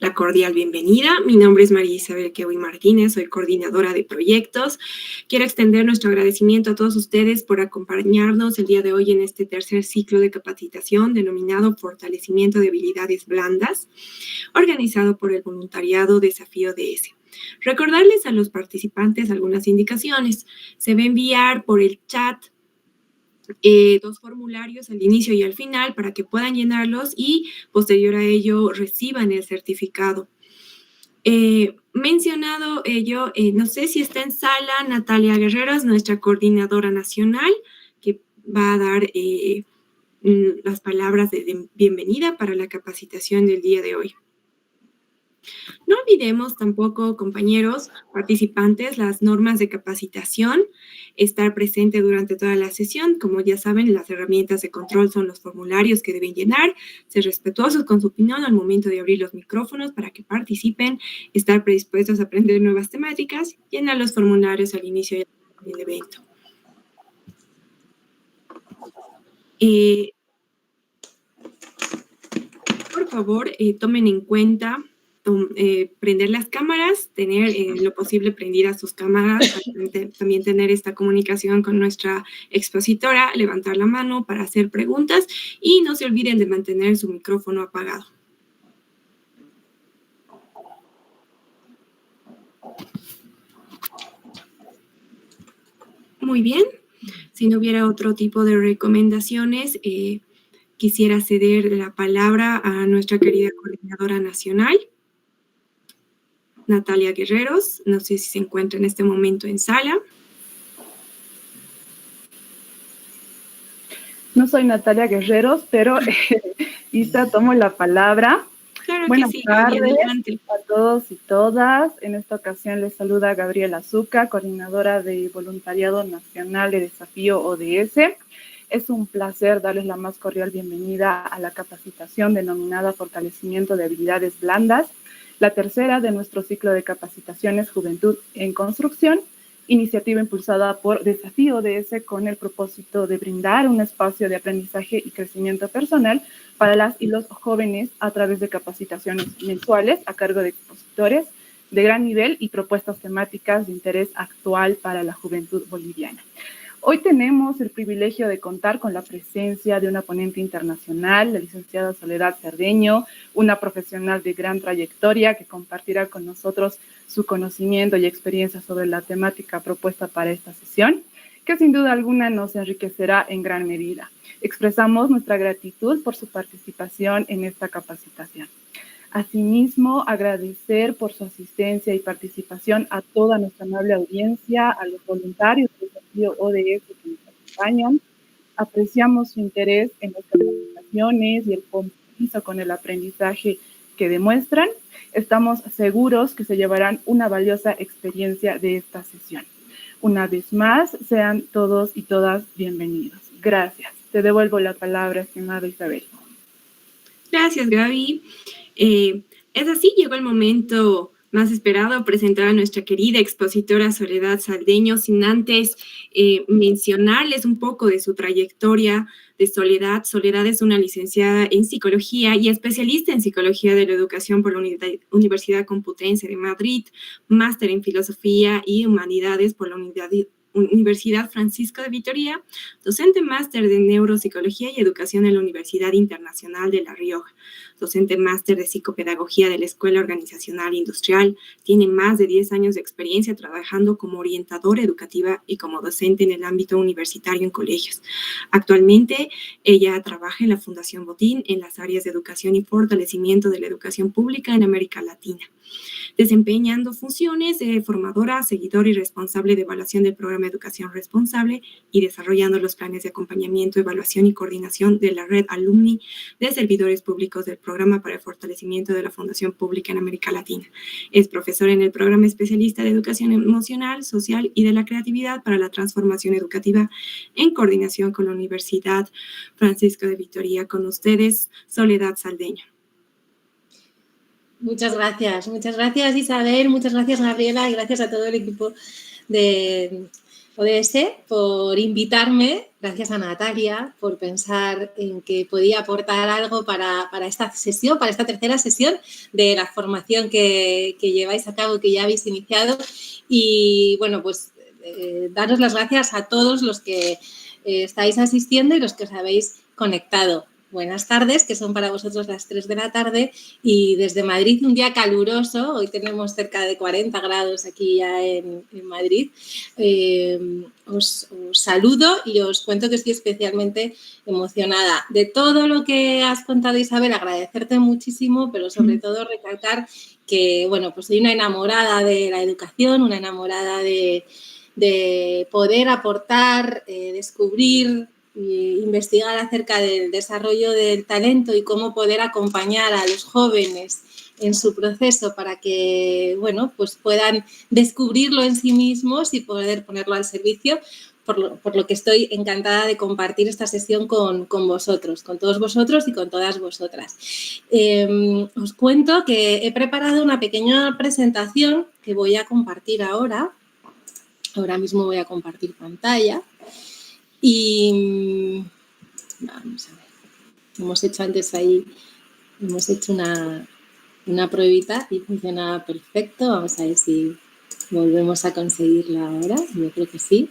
la cordial bienvenida. Mi nombre es María Isabel Kewi Martínez, soy coordinadora de proyectos. Quiero extender nuestro agradecimiento a todos ustedes por acompañarnos el día de hoy en este tercer ciclo de capacitación denominado Fortalecimiento de Habilidades Blandas, organizado por el voluntariado Desafío DS. Recordarles a los participantes algunas indicaciones. Se va a enviar por el chat dos formularios al inicio y al final para que puedan llenarlos y posterior a ello reciban el certificado. Mencionado ello, no sé si está en sala Natalia Guerreros, nuestra coordinadora nacional, que va a dar las palabras de bienvenida para la capacitación del día de hoy. No olvidemos tampoco, compañeros participantes, las normas de capacitación, estar presente durante toda la sesión. Como ya saben, las herramientas de control son los formularios que deben llenar, ser respetuosos con su opinión al momento de abrir los micrófonos para que participen, estar predispuestos a aprender nuevas temáticas, llenar los formularios al inicio del evento. Por favor, tomen en cuenta prender las cámaras, tener lo posible prendidas sus cámaras, también tener esta comunicación con nuestra expositora, levantar la mano para hacer preguntas y no se olviden de mantener su micrófono apagado. Muy bien, si no hubiera otro tipo de recomendaciones, quisiera ceder la palabra a nuestra querida coordinadora nacional, Natalia Guerreros. No sé si se encuentra en este momento en sala. No soy Natalia Guerreros, pero Isa, tomo la palabra. Claro Buenas que sí, tardes adelante. a todos y todas. En esta ocasión les saluda Gabriela Zucca, coordinadora de Voluntariado Nacional de Desafío ODS. Es un placer darles la más cordial bienvenida a la capacitación denominada Fortalecimiento de Habilidades Blandas, la tercera de nuestro ciclo de capacitaciones Juventud en Construcción, iniciativa impulsada por Desafío ODS con el propósito de brindar un espacio de aprendizaje y crecimiento personal para las y los jóvenes a través de capacitaciones mensuales a cargo de expositores de gran nivel y propuestas temáticas de interés actual para la juventud boliviana. Hoy tenemos el privilegio de contar con la presencia de una ponente internacional, la licenciada Soledad Cerdeño, una profesional de gran trayectoria que compartirá con nosotros su conocimiento y experiencia sobre la temática propuesta para esta sesión, que sin duda alguna nos enriquecerá en gran medida. Expresamos nuestra gratitud por su participación en esta capacitación. Asimismo, agradecer por su asistencia y participación a toda nuestra amable audiencia, a los voluntarios del Desafío ODS que nos acompañan. Apreciamos su interés en las capacitaciones y el compromiso con el aprendizaje que demuestran. Estamos seguros que se llevarán una valiosa experiencia de esta sesión. Una vez más, sean todos y todas bienvenidos. Gracias. Te devuelvo la palabra, estimada Isabel. Gracias, Gaby. Es así, llegó el momento más esperado, presentar a nuestra querida expositora Soledad Cerdeño, sin antes mencionarles un poco de su trayectoria de Soledad. Soledad es una licenciada en psicología y especialista en psicología de la educación por la Universidad Complutense de Madrid, máster en filosofía y humanidades por la Universidad Francisco de Vitoria, docente máster de Neuropsicología y Educación en la Universidad Internacional de La Rioja, docente máster de Psicopedagogía de la Escuela Organizacional Industrial, tiene más de 10 años de experiencia trabajando como orientadora educativa y como docente en el ámbito universitario en colegios. Actualmente, ella trabaja en la Fundación Botín en las áreas de educación y fortalecimiento de la educación pública en América Latina, desempeñando funciones de formadora, seguidora y responsable de evaluación del programa de Educación Responsable y desarrollando los planes de acompañamiento, evaluación y coordinación de la red alumni de servidores públicos del programa para el fortalecimiento de la Fundación Pública en América Latina. Es profesora en el programa especialista de Educación Emocional, Social y de la Creatividad para la Transformación Educativa en coordinación con la Universidad Francisco de Vitoria. Con ustedes, Soledad Cerdeño. Muchas gracias Isabel, muchas gracias Gabriela y gracias a todo el equipo de ODS, por invitarme, gracias a Natalia, por pensar en que podía aportar algo para esta sesión, para esta tercera sesión de la formación que lleváis a cabo, que ya habéis iniciado. Y bueno, pues daros las gracias a todos los que estáis asistiendo y los que os habéis conectado. Buenas tardes, que son para vosotros las 3 de la tarde, y desde Madrid un día caluroso, hoy tenemos cerca de 40 grados aquí ya en Madrid, os saludo y os cuento que estoy especialmente emocionada. De todo lo que has contado, Isabel, agradecerte muchísimo, pero sobre todo recalcar que, bueno, pues soy una enamorada de la educación, una enamorada de poder aportar, descubrir, investigar acerca del desarrollo del talento y cómo poder acompañar a los jóvenes en su proceso para que, bueno, pues puedan descubrirlo en sí mismos y poder ponerlo al servicio, por lo que estoy encantada de compartir esta sesión con vosotros, con todos vosotros y con todas vosotras. Os cuento que he preparado una pequeña presentación que voy a compartir ahora. Ahora mismo voy a compartir pantalla y vamos a ver. Hemos hecho antes ahí, hemos hecho una pruebita y funcionaba perfecto. Vamos a ver si volvemos a conseguirla ahora. Yo creo que sí.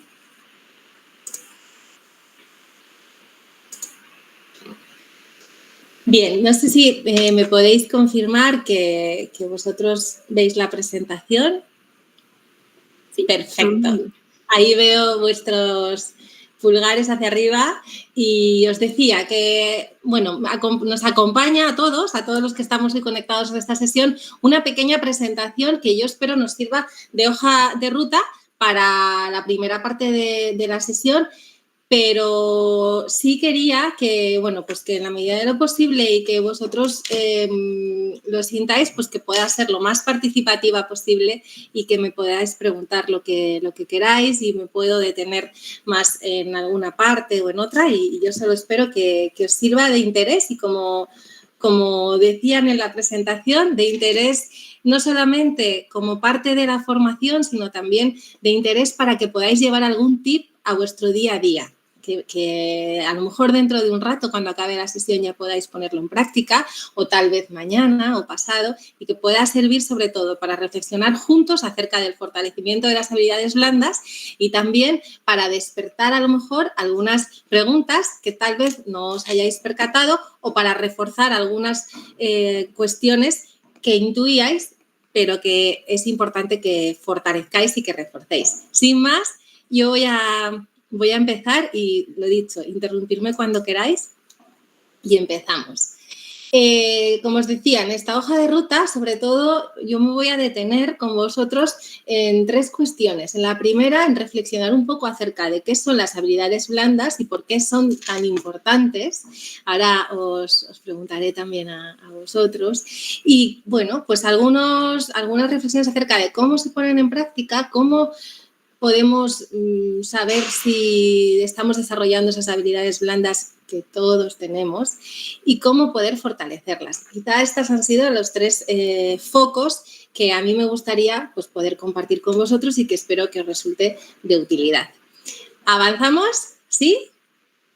Bien, no sé si me podéis confirmar que vosotros veis la presentación. Sí, perfecto. Ahí veo vuestros pulgares hacia arriba y os decía que, bueno, nos acompaña a todos los que estamos hoy conectados en esta sesión, una pequeña presentación que yo espero nos sirva de hoja de ruta para la primera parte de la sesión, pero sí quería que, bueno, pues que en la medida de lo posible y que vosotros lo sintáis, pues que pueda ser lo más participativa posible y que me podáis preguntar lo que queráis y me puedo detener más en alguna parte o en otra y yo solo espero que os sirva de interés y como decían en la presentación, de interés no solamente como parte de la formación, sino también de interés para que podáis llevar algún tip a vuestro día a día. Que a lo mejor dentro de un rato, cuando acabe la sesión, ya podáis ponerlo en práctica o tal vez mañana o pasado y que pueda servir sobre todo para reflexionar juntos acerca del fortalecimiento de las habilidades blandas y también para despertar a lo mejor algunas preguntas que tal vez no os hayáis percatado o para reforzar algunas cuestiones que intuíais, pero que es importante que fortalezcáis y que reforcéis. Sin más, yo voy a empezar y, lo dicho, interrumpirme cuando queráis y empezamos. Como os decía, en esta hoja de ruta, sobre todo, yo me voy a detener con vosotros en 3 cuestiones. En la primera, en reflexionar un poco acerca de qué son las habilidades blandas y por qué son tan importantes. Ahora os preguntaré también a vosotros. Y, bueno, pues algunas reflexiones acerca de cómo se ponen en práctica, cómo podemos saber si estamos desarrollando esas habilidades blandas que todos tenemos y cómo poder fortalecerlas. Quizá estos han sido los 3 focos que a mí me gustaría pues, poder compartir con vosotros y que espero que os resulte de utilidad. ¿Avanzamos? ¿Sí?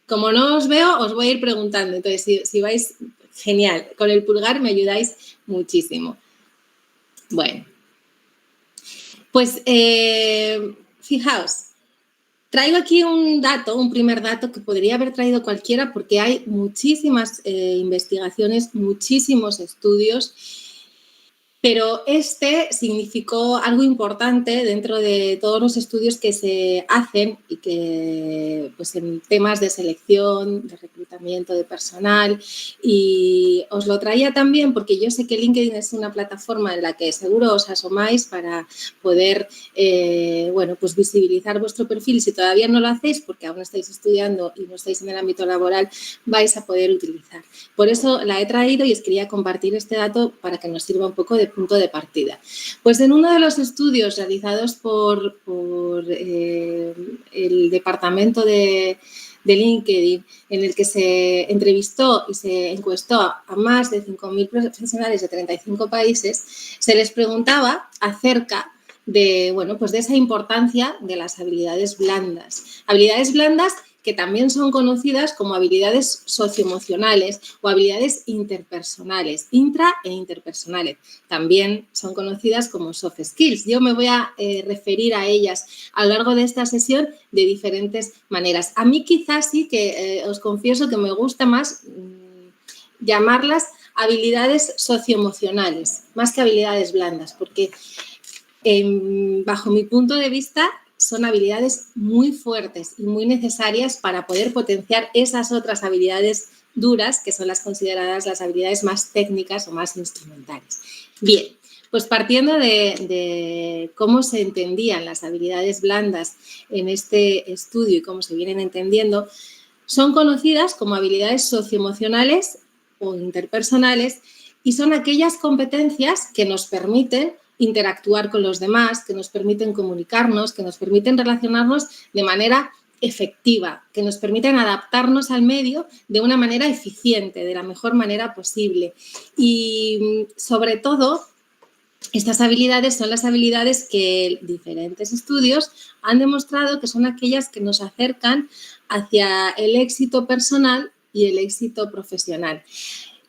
Como no os veo, os voy a ir preguntando. Entonces, si vais, genial. Con el pulgar me ayudáis muchísimo. Bueno. Pues fijaos, traigo aquí un primer dato que podría haber traído cualquiera porque hay muchísimas investigaciones, muchísimos estudios, pero este significó algo importante dentro de todos los estudios que se hacen y que pues en temas de selección, de reclutamiento de personal, y os lo traía también porque yo sé que LinkedIn es una plataforma en la que seguro os asomáis para poder bueno, pues visibilizar vuestro perfil y si todavía no lo hacéis porque aún estáis estudiando y no estáis en el ámbito laboral vais a poder utilizar. Por eso la he traído y os quería compartir este dato para que nos sirva un poco de punto de partida. Pues en uno de los estudios realizados por el departamento de LinkedIn, en el que se entrevistó y se encuestó a más de 5.000 profesionales de 35 países, se les preguntaba acerca bueno, pues de esa importancia de las habilidades blandas. Habilidades blandas que también son conocidas como habilidades socioemocionales o habilidades interpersonales, intra e interpersonales. También son conocidas como soft skills. Yo me voy a referir a ellas a lo largo de esta sesión de diferentes maneras. A mí quizás sí que os confieso que me gusta más llamarlas habilidades socioemocionales, más que habilidades blandas, porque bajo mi punto de vista son habilidades muy fuertes y muy necesarias para poder potenciar esas otras habilidades duras, que son las consideradas las habilidades más técnicas o más instrumentales. Bien, pues partiendo de cómo se entendían las habilidades blandas en este estudio y cómo se vienen entendiendo, son conocidas como habilidades socioemocionales o interpersonales y son aquellas competencias que nos permiten interactuar con los demás, que nos permiten comunicarnos, que nos permiten relacionarnos de manera efectiva, que nos permiten adaptarnos al medio de una manera eficiente, de la mejor manera posible. Y sobre todo, estas habilidades son las habilidades que diferentes estudios han demostrado que son aquellas que nos acercan hacia el éxito personal y el éxito profesional.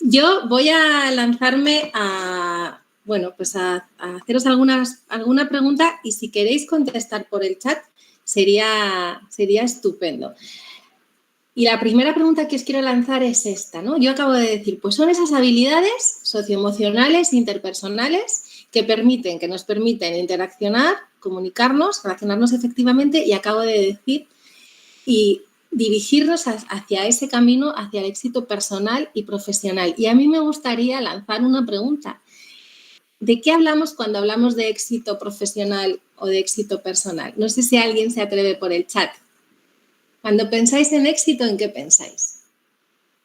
Yo voy a lanzarme a haceros alguna pregunta y si queréis contestar por el chat sería estupendo. Y la primera pregunta que os quiero lanzar es esta, ¿no? Yo acabo de decir, pues son esas habilidades socioemocionales, interpersonales, que nos permiten interaccionar, comunicarnos, relacionarnos efectivamente y acabo de decir y dirigirnos hacia ese camino, hacia el éxito personal y profesional. Y a mí me gustaría lanzar una pregunta. ¿De qué hablamos cuando hablamos de éxito profesional o de éxito personal? No sé si alguien se atreve por el chat. Cuando pensáis en éxito, ¿en qué pensáis?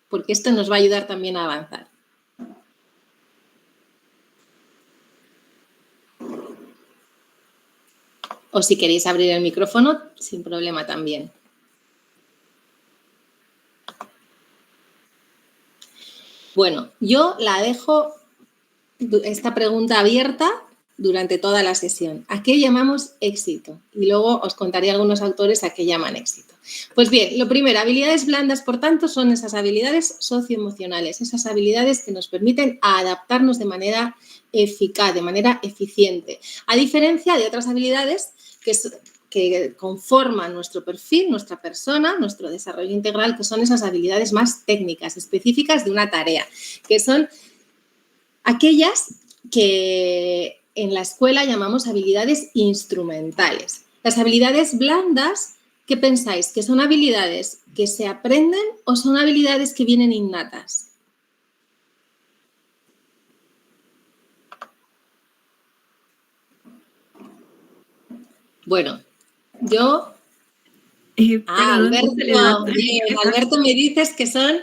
Porque esto nos va a ayudar también a avanzar. O si queréis abrir el micrófono, sin problema también. Bueno, yo la dejo esta pregunta abierta durante toda la sesión. ¿A qué llamamos éxito? Y luego os contaré algunos autores a qué llaman éxito. Pues bien, lo primero, habilidades blandas, por tanto, son esas habilidades socioemocionales, esas habilidades que nos permiten adaptarnos de manera eficaz, de manera eficiente, a diferencia de otras habilidades que conforman nuestro perfil, nuestra persona, nuestro desarrollo integral, que son esas habilidades más técnicas, específicas de una tarea, que son aquellas que en la escuela llamamos habilidades instrumentales. Las habilidades blandas, ¿qué pensáis? ¿Que son habilidades que se aprenden o son habilidades que vienen innatas? Bueno, yo... Alberto me dices que son...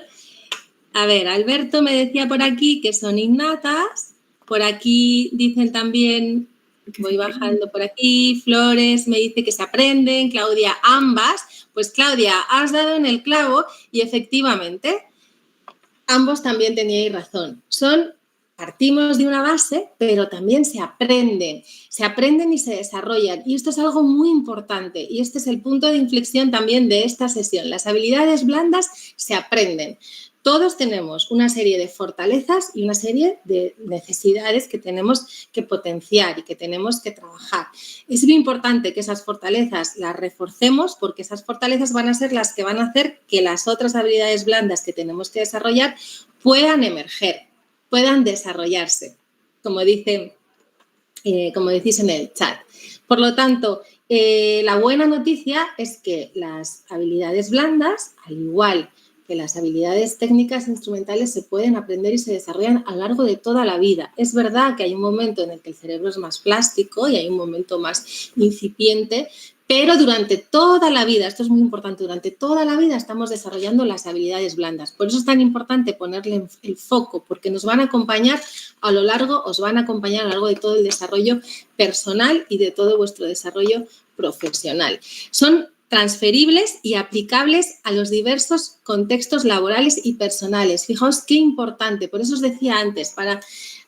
A ver, Alberto me decía por aquí que son innatas, por aquí dicen también, voy bajando por aquí, Flores me dice que se aprenden, Claudia, ambas. Pues Claudia, has dado en el clavo y efectivamente ambos también teníais razón. Partimos de una base, pero también se aprenden y se desarrollan. Y esto es algo muy importante y este es el punto de inflexión también de esta sesión. Las habilidades blandas se aprenden. Todos tenemos una serie de fortalezas y una serie de necesidades que tenemos que potenciar y que tenemos que trabajar. Es muy importante que esas fortalezas las reforcemos porque esas fortalezas van a ser las que van a hacer que las otras habilidades blandas que tenemos que desarrollar puedan emerger, puedan desarrollarse, como decís en el chat. Por lo tanto, la buena noticia es que las habilidades blandas, al igual que las habilidades técnicas e instrumentales, se pueden aprender y se desarrollan a lo largo de toda la vida. Es verdad que hay un momento en el que el cerebro es más plástico y hay un momento más incipiente, pero durante toda la vida, esto es muy importante, durante toda la vida estamos desarrollando las habilidades blandas. Por eso es tan importante ponerle el foco, porque nos van a acompañar a lo largo de todo el desarrollo personal y de todo vuestro desarrollo profesional. Son transferibles y aplicables a los diversos contextos laborales y personales. Fijaos qué importante, por eso os decía antes, para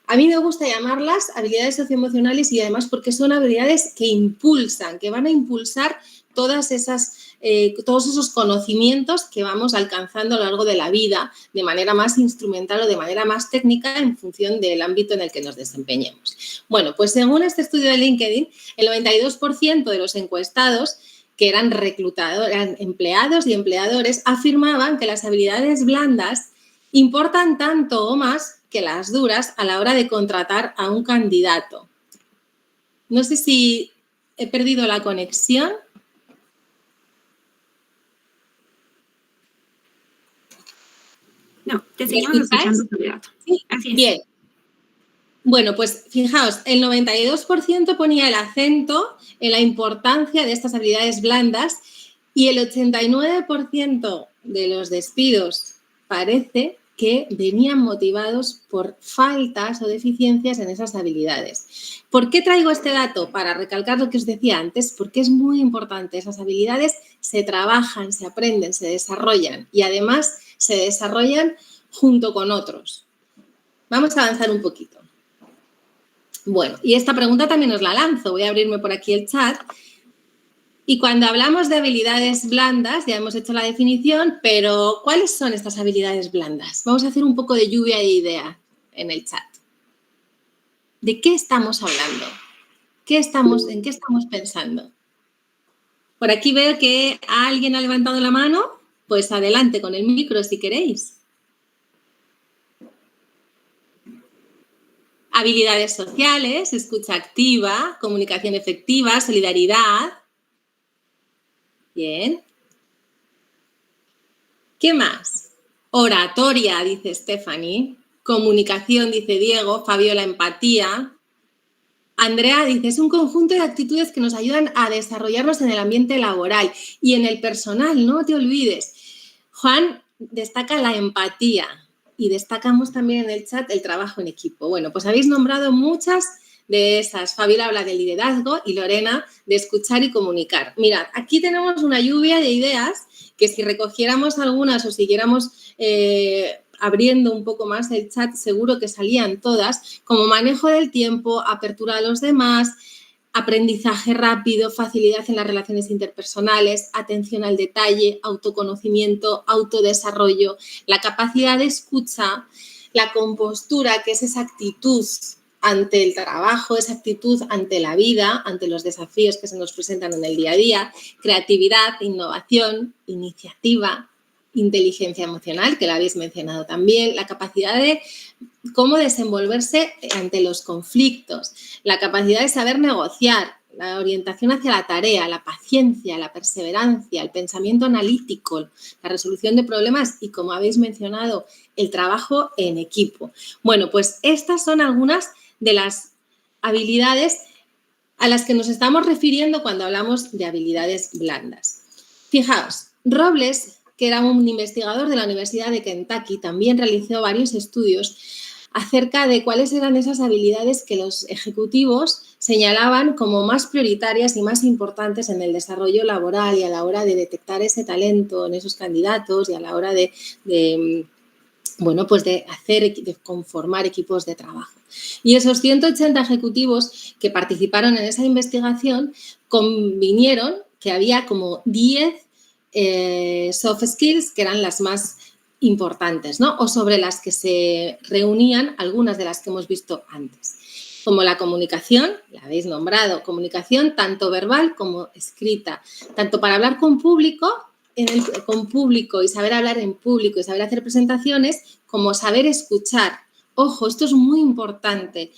A mí me gusta llamarlas habilidades socioemocionales y además porque son habilidades que impulsan, que van a impulsar todos esos conocimientos que vamos alcanzando a lo largo de la vida de manera más instrumental o de manera más técnica en función del ámbito en el que nos desempeñemos. Bueno, pues según este estudio de LinkedIn, el 92% de los encuestados que eran reclutadores, eran empleados y empleadores, afirmaban que las habilidades blandas importan tanto o más que las duras a la hora de contratar a un candidato. No sé si he perdido la conexión. No, te seguimos escuchando, Soledad. Sí, así es. Bien. Bueno, pues fijaos, el 92% ponía el acento en la importancia de estas habilidades blandas y el 89% de los despidos parece que venían motivados por faltas o deficiencias en esas habilidades. ¿Por qué traigo este dato? Para recalcar lo que os decía antes, porque es muy importante. Esas habilidades se trabajan, se aprenden, se desarrollan y además se desarrollan junto con otros. Vamos a avanzar un poquito. Bueno, y esta pregunta también os la lanzo. Voy a abrirme por aquí el chat. Y cuando hablamos de habilidades blandas, ya hemos hecho la definición, pero ¿cuáles son estas habilidades blandas? Vamos a hacer un poco de lluvia de ideas en el chat. ¿De qué estamos hablando? ¿En qué estamos pensando? Por aquí veo que alguien ha levantado la mano. Pues adelante con el micro si queréis. Habilidades sociales, escucha activa, comunicación efectiva, solidaridad. Bien. ¿Qué más? Oratoria, dice Stephanie. Comunicación, dice Diego. Fabiola, empatía. Andrea dice, es un conjunto de actitudes que nos ayudan a desarrollarnos en el ambiente laboral y en el personal, no te olvides. Juan destaca la empatía y destacamos también en el chat el trabajo en equipo. Bueno, pues habéis nombrado muchas de esas. Fabiola habla de liderazgo y Lorena de escuchar y comunicar. Mirad, aquí tenemos una lluvia de ideas que si recogiéramos algunas o siguiéramos abriendo un poco más el chat, seguro que salían todas, como manejo del tiempo, apertura a los demás, aprendizaje rápido, facilidad en las relaciones interpersonales, atención al detalle, autoconocimiento, autodesarrollo, la capacidad de escucha, la compostura, que es esa actitud ante el trabajo, esa actitud ante la vida, ante los desafíos que se nos presentan en el día a día, creatividad, innovación, iniciativa, inteligencia emocional, que la habéis mencionado también, la capacidad de cómo desenvolverse ante los conflictos, la capacidad de saber negociar, la orientación hacia la tarea, la paciencia, la perseverancia, el pensamiento analítico, la resolución de problemas y, como habéis mencionado, el trabajo en equipo. Bueno, pues estas son algunas de las habilidades a las que nos estamos refiriendo cuando hablamos de habilidades blandas. Fijaos, Robles, que era un investigador de la Universidad de Kentucky, también realizó varios estudios acerca de cuáles eran esas habilidades que los ejecutivos señalaban como más prioritarias y más importantes en el desarrollo laboral y a la hora de detectar ese talento en esos candidatos y a la hora de conformar equipos de trabajo. Y esos 180 ejecutivos que participaron en esa investigación convinieron que había como 10 soft skills que eran las más importantes, ¿no? O sobre las que se reunían algunas de las que hemos visto antes, como la comunicación, la habéis nombrado, comunicación tanto verbal como escrita, tanto para hablar con público y saber hablar en público y saber hacer presentaciones, como saber escuchar. Ojo, esto es muy importante,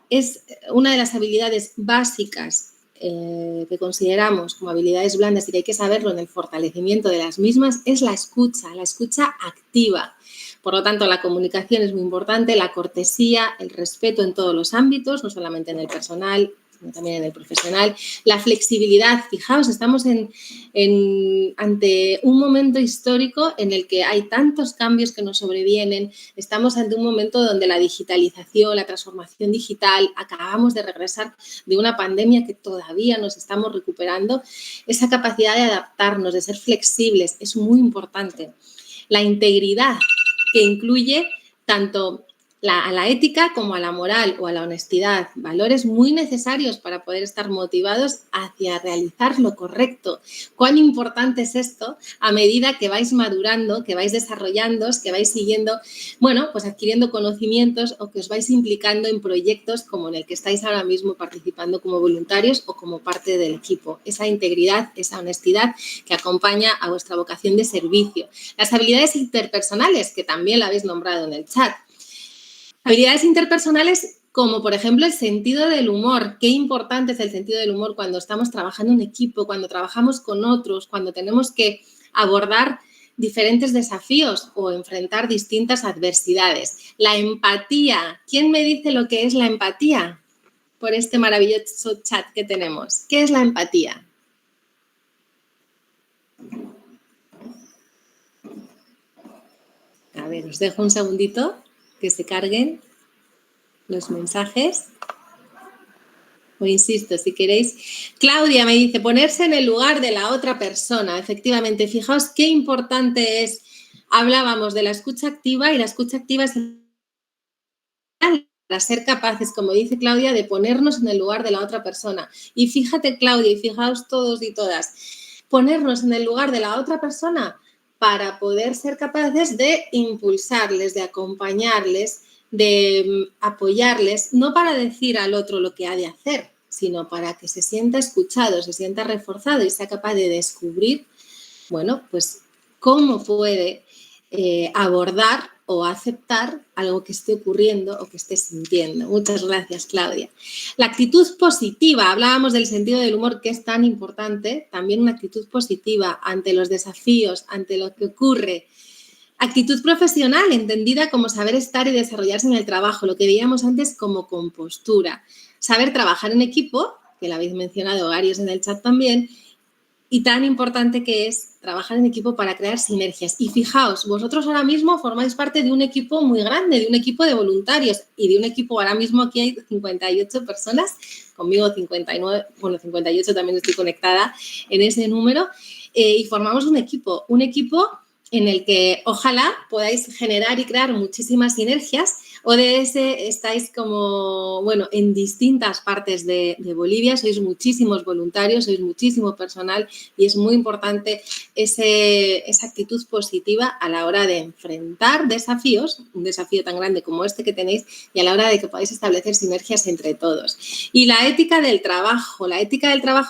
es una de las habilidades básicas que consideramos como habilidades blandas y que hay que saberlo en el fortalecimiento de las mismas, es la escucha activa. Por lo tanto, la comunicación es muy importante, la cortesía, el respeto en todos los ámbitos, no solamente en el personal, sino también en el profesional, la flexibilidad. Fijaos, estamos ante un momento histórico en el que hay tantos cambios que nos sobrevienen, estamos ante un momento donde la digitalización, la transformación digital, acabamos de regresar de una pandemia que todavía nos estamos recuperando, esa capacidad de adaptarnos, de ser flexibles, es muy importante. La integridad, que incluye tanto a la ética como a la moral o a la honestidad, valores muy necesarios para poder estar motivados hacia realizar lo correcto. ¿Cuán importante es esto a medida que vais madurando, que vais desarrollando, que vais siguiendo, bueno, pues adquiriendo conocimientos o que os vais implicando en proyectos como en el que estáis ahora mismo participando como voluntarios o como parte del equipo? Esa integridad, esa honestidad que acompaña a vuestra vocación de servicio. Las habilidades interpersonales, que también la habéis nombrado en el chat. Habilidades interpersonales como, por ejemplo, el sentido del humor. Qué importante es el sentido del humor cuando estamos trabajando en equipo, cuando trabajamos con otros, cuando tenemos que abordar diferentes desafíos o enfrentar distintas adversidades. La empatía. ¿Quién me dice lo que es la empatía? Por este maravilloso chat que tenemos. ¿Qué es la empatía? A ver, os dejo un segundito que se carguen los mensajes. Os insisto, si queréis. Claudia me dice, ponerse en el lugar de la otra persona. Efectivamente, fijaos qué importante es. Hablábamos de la escucha activa y la escucha activa es para ser capaces, como dice Claudia, de ponernos en el lugar de la otra persona. Y fíjate, Claudia, y fijaos todos y todas, ponernos en el lugar de la otra persona para poder ser capaces de impulsarles, de acompañarles, de apoyarles, no para decir al otro lo que ha de hacer, sino para que se sienta escuchado, se sienta reforzado y sea capaz de descubrir, bueno, pues cómo puede abordar o aceptar algo que esté ocurriendo o que esté sintiendo. Muchas gracias, Claudia. La actitud positiva, hablábamos del sentido del humor que es tan importante, también una actitud positiva ante los desafíos, ante lo que ocurre. Actitud profesional, entendida como saber estar y desarrollarse en el trabajo, lo que veíamos antes como compostura. Saber trabajar en equipo, que lo habéis mencionado varios en el chat también, y tan importante que es trabajar en equipo para crear sinergias. Y fijaos, vosotros ahora mismo formáis parte de un equipo muy grande, de un equipo de voluntarios y de un equipo, ahora mismo aquí hay 58 personas, conmigo 59, bueno, 58 también estoy conectada en ese número, y formamos un equipo en el que ojalá podáis generar y crear muchísimas sinergias. ODS estáis como, bueno, en distintas partes de Bolivia, sois muchísimos voluntarios, sois muchísimo personal y es muy importante esa actitud positiva a la hora de enfrentar desafíos, un desafío tan grande como este que tenéis y a la hora de que podáis establecer sinergias entre todos. Y la ética del trabajo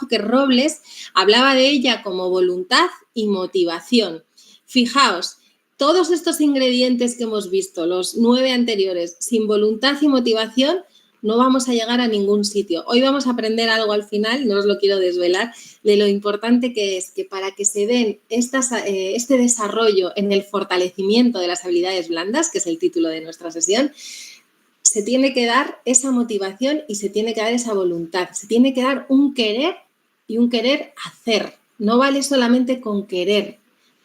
que Robles hablaba de ella como voluntad y motivación. Fijaos, todos estos ingredientes que hemos visto, los 9 anteriores, sin voluntad y motivación, no vamos a llegar a ningún sitio. Hoy vamos a aprender algo al final, no os lo quiero desvelar, de lo importante que es que para que se den este desarrollo en el fortalecimiento de las habilidades blandas, que es el título de nuestra sesión, se tiene que dar esa motivación y se tiene que dar esa voluntad. Se tiene que dar un querer y un querer hacer. No vale solamente con querer.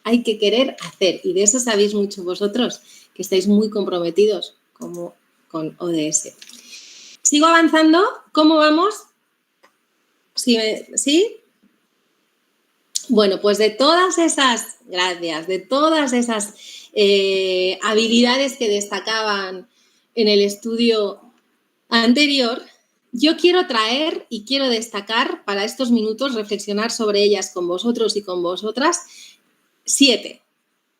Hay que querer hacer y de eso sabéis mucho vosotros, que estáis muy comprometidos como con ODS. Sigo avanzando. ¿Cómo vamos? ¿Sí? Bueno, pues de todas esas, gracias, de todas esas habilidades que destacaban en el estudio anterior, yo quiero traer y quiero destacar para estos minutos, reflexionar sobre ellas con vosotros y con vosotras. 7.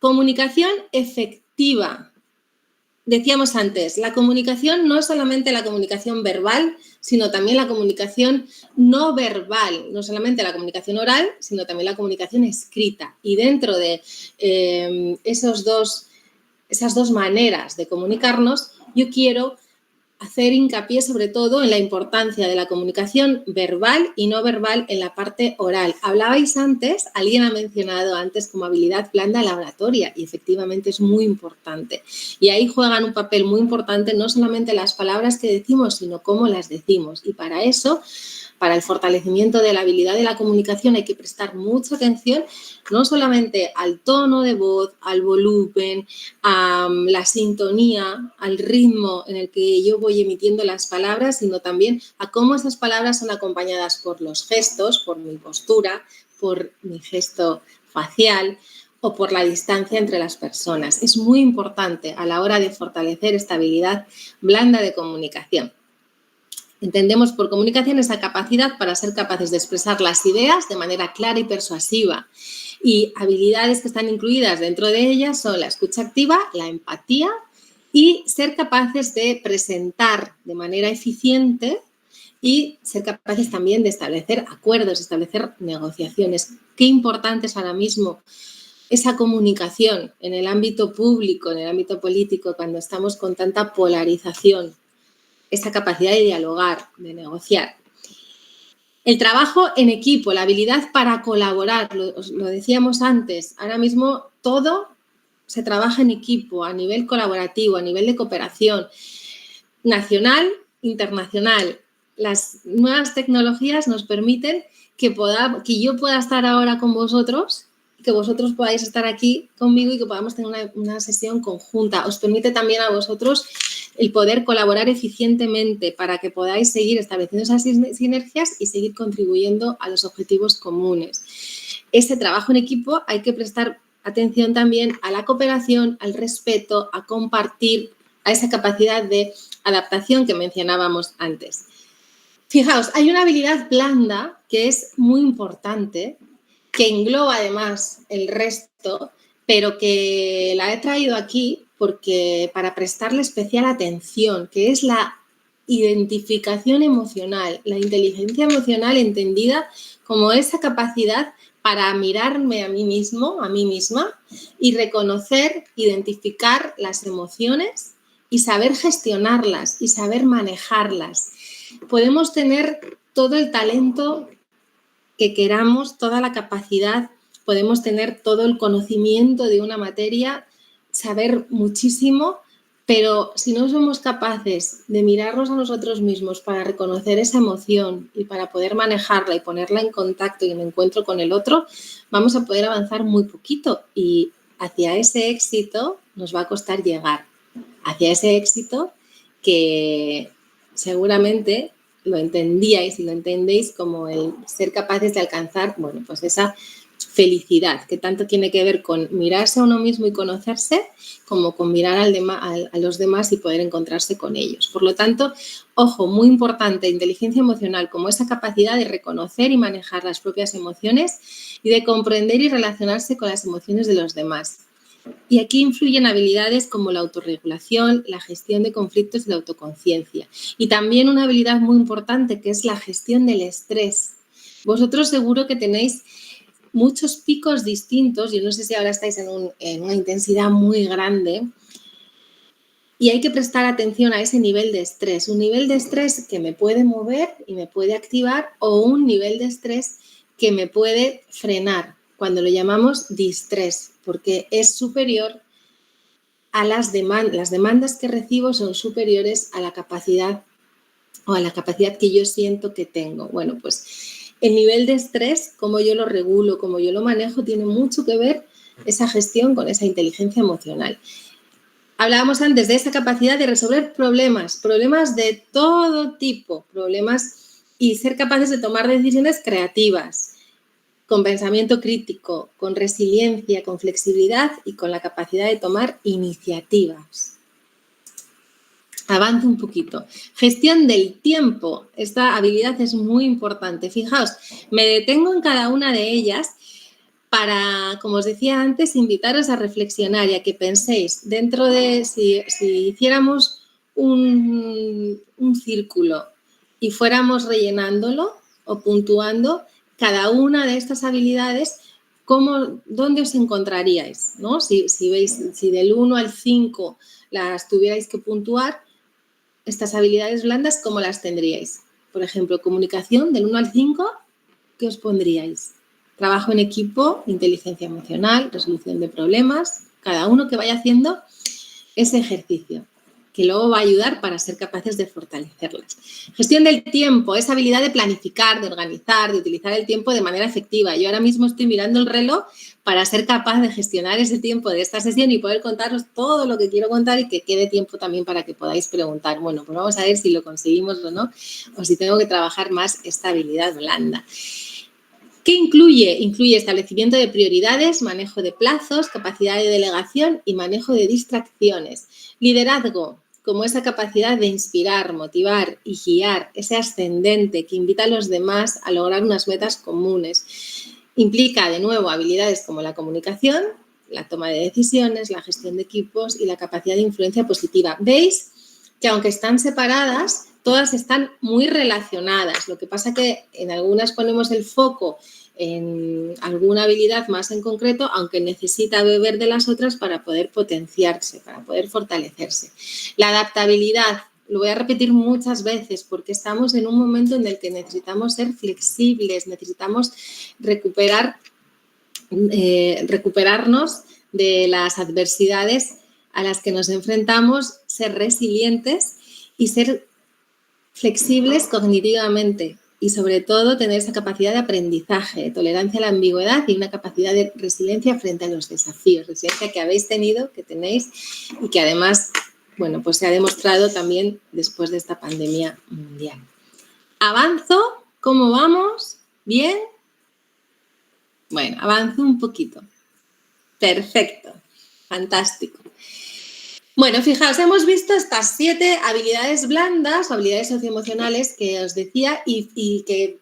Comunicación efectiva. Decíamos antes, la comunicación no es solamente la comunicación verbal, sino también la comunicación no verbal, no solamente la comunicación oral, sino también la comunicación escrita. Y dentro de esas dos maneras de comunicarnos, yo quiero hacer hincapié sobre todo en la importancia de la comunicación verbal y no verbal en la parte oral. Hablabais antes, alguien ha mencionado antes como habilidad blanda la oratoria y efectivamente es muy importante. Y ahí juegan un papel muy importante no solamente las palabras que decimos, sino cómo las decimos. Y para eso, para el fortalecimiento de la habilidad de la comunicación hay que prestar mucha atención no solamente al tono de voz, al volumen, a la sintonía, al ritmo en el que yo voy emitiendo las palabras, sino también a cómo esas palabras son acompañadas por los gestos, por mi postura, por mi gesto facial, o por la distancia entre las personas. Es muy importante a la hora de fortalecer esta habilidad blanda de comunicación. Entendemos por comunicación esa capacidad para ser capaces de expresar las ideas de manera clara y persuasiva. Y habilidades que están incluidas dentro de ellas son la escucha activa, la empatía y ser capaces de presentar de manera eficiente y ser capaces también de establecer acuerdos, establecer negociaciones. Qué importante es ahora mismo esa comunicación en el ámbito público, en el ámbito político, cuando estamos con tanta polarización, esa capacidad de dialogar, de negociar. El trabajo en equipo, la habilidad para colaborar, lo decíamos antes, ahora mismo todo se trabaja en equipo, a nivel colaborativo, a nivel de cooperación nacional, internacional. Las nuevas tecnologías nos permiten que yo pueda estar ahora con vosotros, que vosotros podáis estar aquí conmigo y que podamos tener una sesión conjunta. Os permite también a vosotros el poder colaborar eficientemente para que podáis seguir estableciendo esas sinergias y seguir contribuyendo a los objetivos comunes. Ese trabajo en equipo hay que prestar atención también a la cooperación, al respeto, a compartir, a esa capacidad de adaptación que mencionábamos antes. Fijaos, hay una habilidad blanda que es muy importante, que engloba además el resto, pero que la he traído aquí porque para prestarle especial atención, que es la identificación emocional, la inteligencia emocional entendida como esa capacidad para mirarme a mí mismo, a mí misma, y reconocer, identificar las emociones y saber gestionarlas y saber manejarlas. Podemos tener todo el talento que queramos, toda la capacidad, podemos tener todo el conocimiento de una materia, saber muchísimo, pero si no somos capaces de mirarnos a nosotros mismos para reconocer esa emoción y para poder manejarla y ponerla en contacto y en encuentro con el otro, vamos a poder avanzar muy poquito y hacia ese éxito nos va a costar llegar, hacia ese éxito que seguramente lo entendíais y lo entendéis como el ser capaces de alcanzar, bueno, pues esa felicidad que tanto tiene que ver con mirarse a uno mismo y conocerse como con mirar a los demás y poder encontrarse con ellos. Por lo tanto, ojo, muy importante, inteligencia emocional como esa capacidad de reconocer y manejar las propias emociones y de comprender y relacionarse con las emociones de los demás. Y aquí influyen habilidades como la autorregulación, la gestión de conflictos y la autoconciencia. Y también una habilidad muy importante que es la gestión del estrés. Vosotros seguro que tenéis muchos picos distintos, yo no sé si ahora estáis en una intensidad muy grande y hay que prestar atención a ese nivel de estrés. Un nivel de estrés que me puede mover y me puede activar o un nivel de estrés que me puede frenar, cuando lo llamamos distrés, porque es superior a las demandas que recibo son superiores a la capacidad o a la capacidad que yo siento que tengo. Bueno, pues el nivel de estrés, cómo yo lo regulo, cómo yo lo manejo, tiene mucho que ver esa gestión con esa inteligencia emocional. Hablábamos antes de esa capacidad de resolver problemas de todo tipo, y ser capaces de tomar decisiones creativas, con pensamiento crítico, con resiliencia, con flexibilidad y con la capacidad de tomar iniciativas. Avanzo un poquito. Gestión del tiempo. Esta habilidad es muy importante. Fijaos, me detengo en cada una de ellas para, como os decía antes, invitaros a reflexionar y a que penséis dentro de si hiciéramos un círculo y fuéramos rellenándolo o puntuando cada una de estas habilidades, ¿dónde os encontraríais? ¿No? Si del 1 al 5 las tuvierais que puntuar, estas habilidades blandas, ¿cómo las tendríais? Por ejemplo, comunicación, del 1 al 5, ¿qué os pondríais? Trabajo en equipo, inteligencia emocional, resolución de problemas, cada uno que vaya haciendo ese ejercicio, que luego va a ayudar para ser capaces de fortalecerlas. Gestión del tiempo, esa habilidad de planificar, de organizar, de utilizar el tiempo de manera efectiva. Yo ahora mismo estoy mirando el reloj para ser capaz de gestionar ese tiempo de esta sesión y poder contaros todo lo que quiero contar y que quede tiempo también para que podáis preguntar. Bueno, pues vamos a ver si lo conseguimos o no, o si tengo que trabajar más esta habilidad blanda. ¿Qué incluye? Incluye establecimiento de prioridades, manejo de plazos, capacidad de delegación y manejo de distracciones. Liderazgo, como esa capacidad de inspirar, motivar y guiar, ese ascendente que invita a los demás a lograr unas metas comunes. Implica, de nuevo, habilidades como la comunicación, la toma de decisiones, la gestión de equipos y la capacidad de influencia positiva. ¿Veis que aunque están separadas, todas están muy relacionadas? Lo que pasa que en algunas ponemos el foco en alguna habilidad más en concreto, aunque necesita beber de las otras para poder potenciarse, para poder fortalecerse. La adaptabilidad, lo voy a repetir muchas veces porque estamos en un momento en el que necesitamos ser flexibles, necesitamos recuperarnos de las adversidades a las que nos enfrentamos, ser resilientes y ser flexibles cognitivamente y sobre todo tener esa capacidad de aprendizaje, tolerancia a la ambigüedad y una capacidad de resiliencia frente a los desafíos, resiliencia que habéis tenido, que tenéis y que además, bueno, pues se ha demostrado también después de esta pandemia mundial. ¿Avanzo? ¿Cómo vamos? ¿Bien? Bueno, avanzo un poquito. Perfecto, fantástico. Bueno, fijaos, hemos visto estas 7 habilidades blandas o habilidades socioemocionales que os decía y que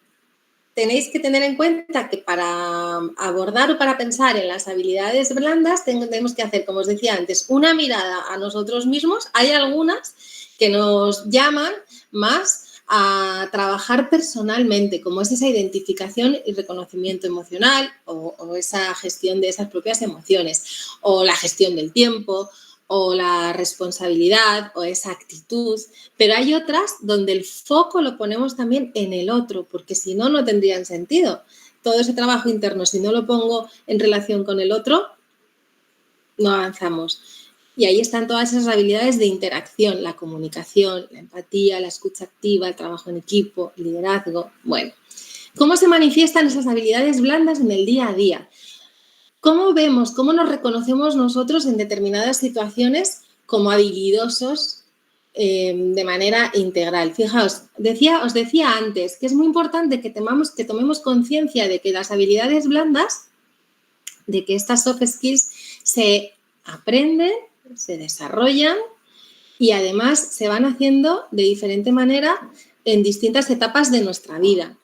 tenéis que tener en cuenta que para abordar o para pensar en las habilidades blandas tenemos que hacer, como os decía antes, una mirada a nosotros mismos. Hay algunas que nos llaman más a trabajar personalmente, como es esa identificación y reconocimiento emocional o esa gestión de esas propias emociones o la gestión del tiempo o la responsabilidad o esa actitud, pero hay otras donde el foco lo ponemos también en el otro, porque si no, no tendrían sentido. Todo ese trabajo interno, si no lo pongo en relación con el otro, no avanzamos. Y ahí están todas esas habilidades de interacción, la comunicación, la empatía, la escucha activa, el trabajo en equipo, el liderazgo. Bueno, ¿cómo se manifiestan esas habilidades blandas en el día a día? ¿Cómo vemos, cómo nos reconocemos nosotros en determinadas situaciones como habilidosos de manera integral? Fijaos, os decía antes que es muy importante que tomemos conciencia de que las habilidades blandas, de que estas soft skills se aprenden, se desarrollan y además se van haciendo de diferente manera en distintas etapas de nuestra vida.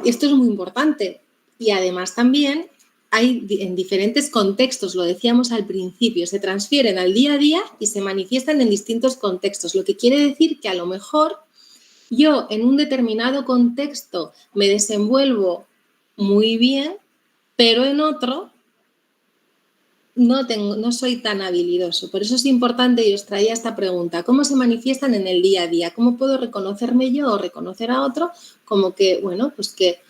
Esto es muy importante y además también hay en diferentes contextos, lo decíamos al principio, se transfieren al día a día y se manifiestan en distintos contextos, lo que quiere decir que a lo mejor yo en un determinado contexto me desenvuelvo muy bien, pero en otro no soy tan habilidoso. Por eso es importante y os traía esta pregunta. ¿Cómo se manifiestan en el día a día? ¿Cómo puedo reconocerme yo o reconocer a otro como que, bueno, pues que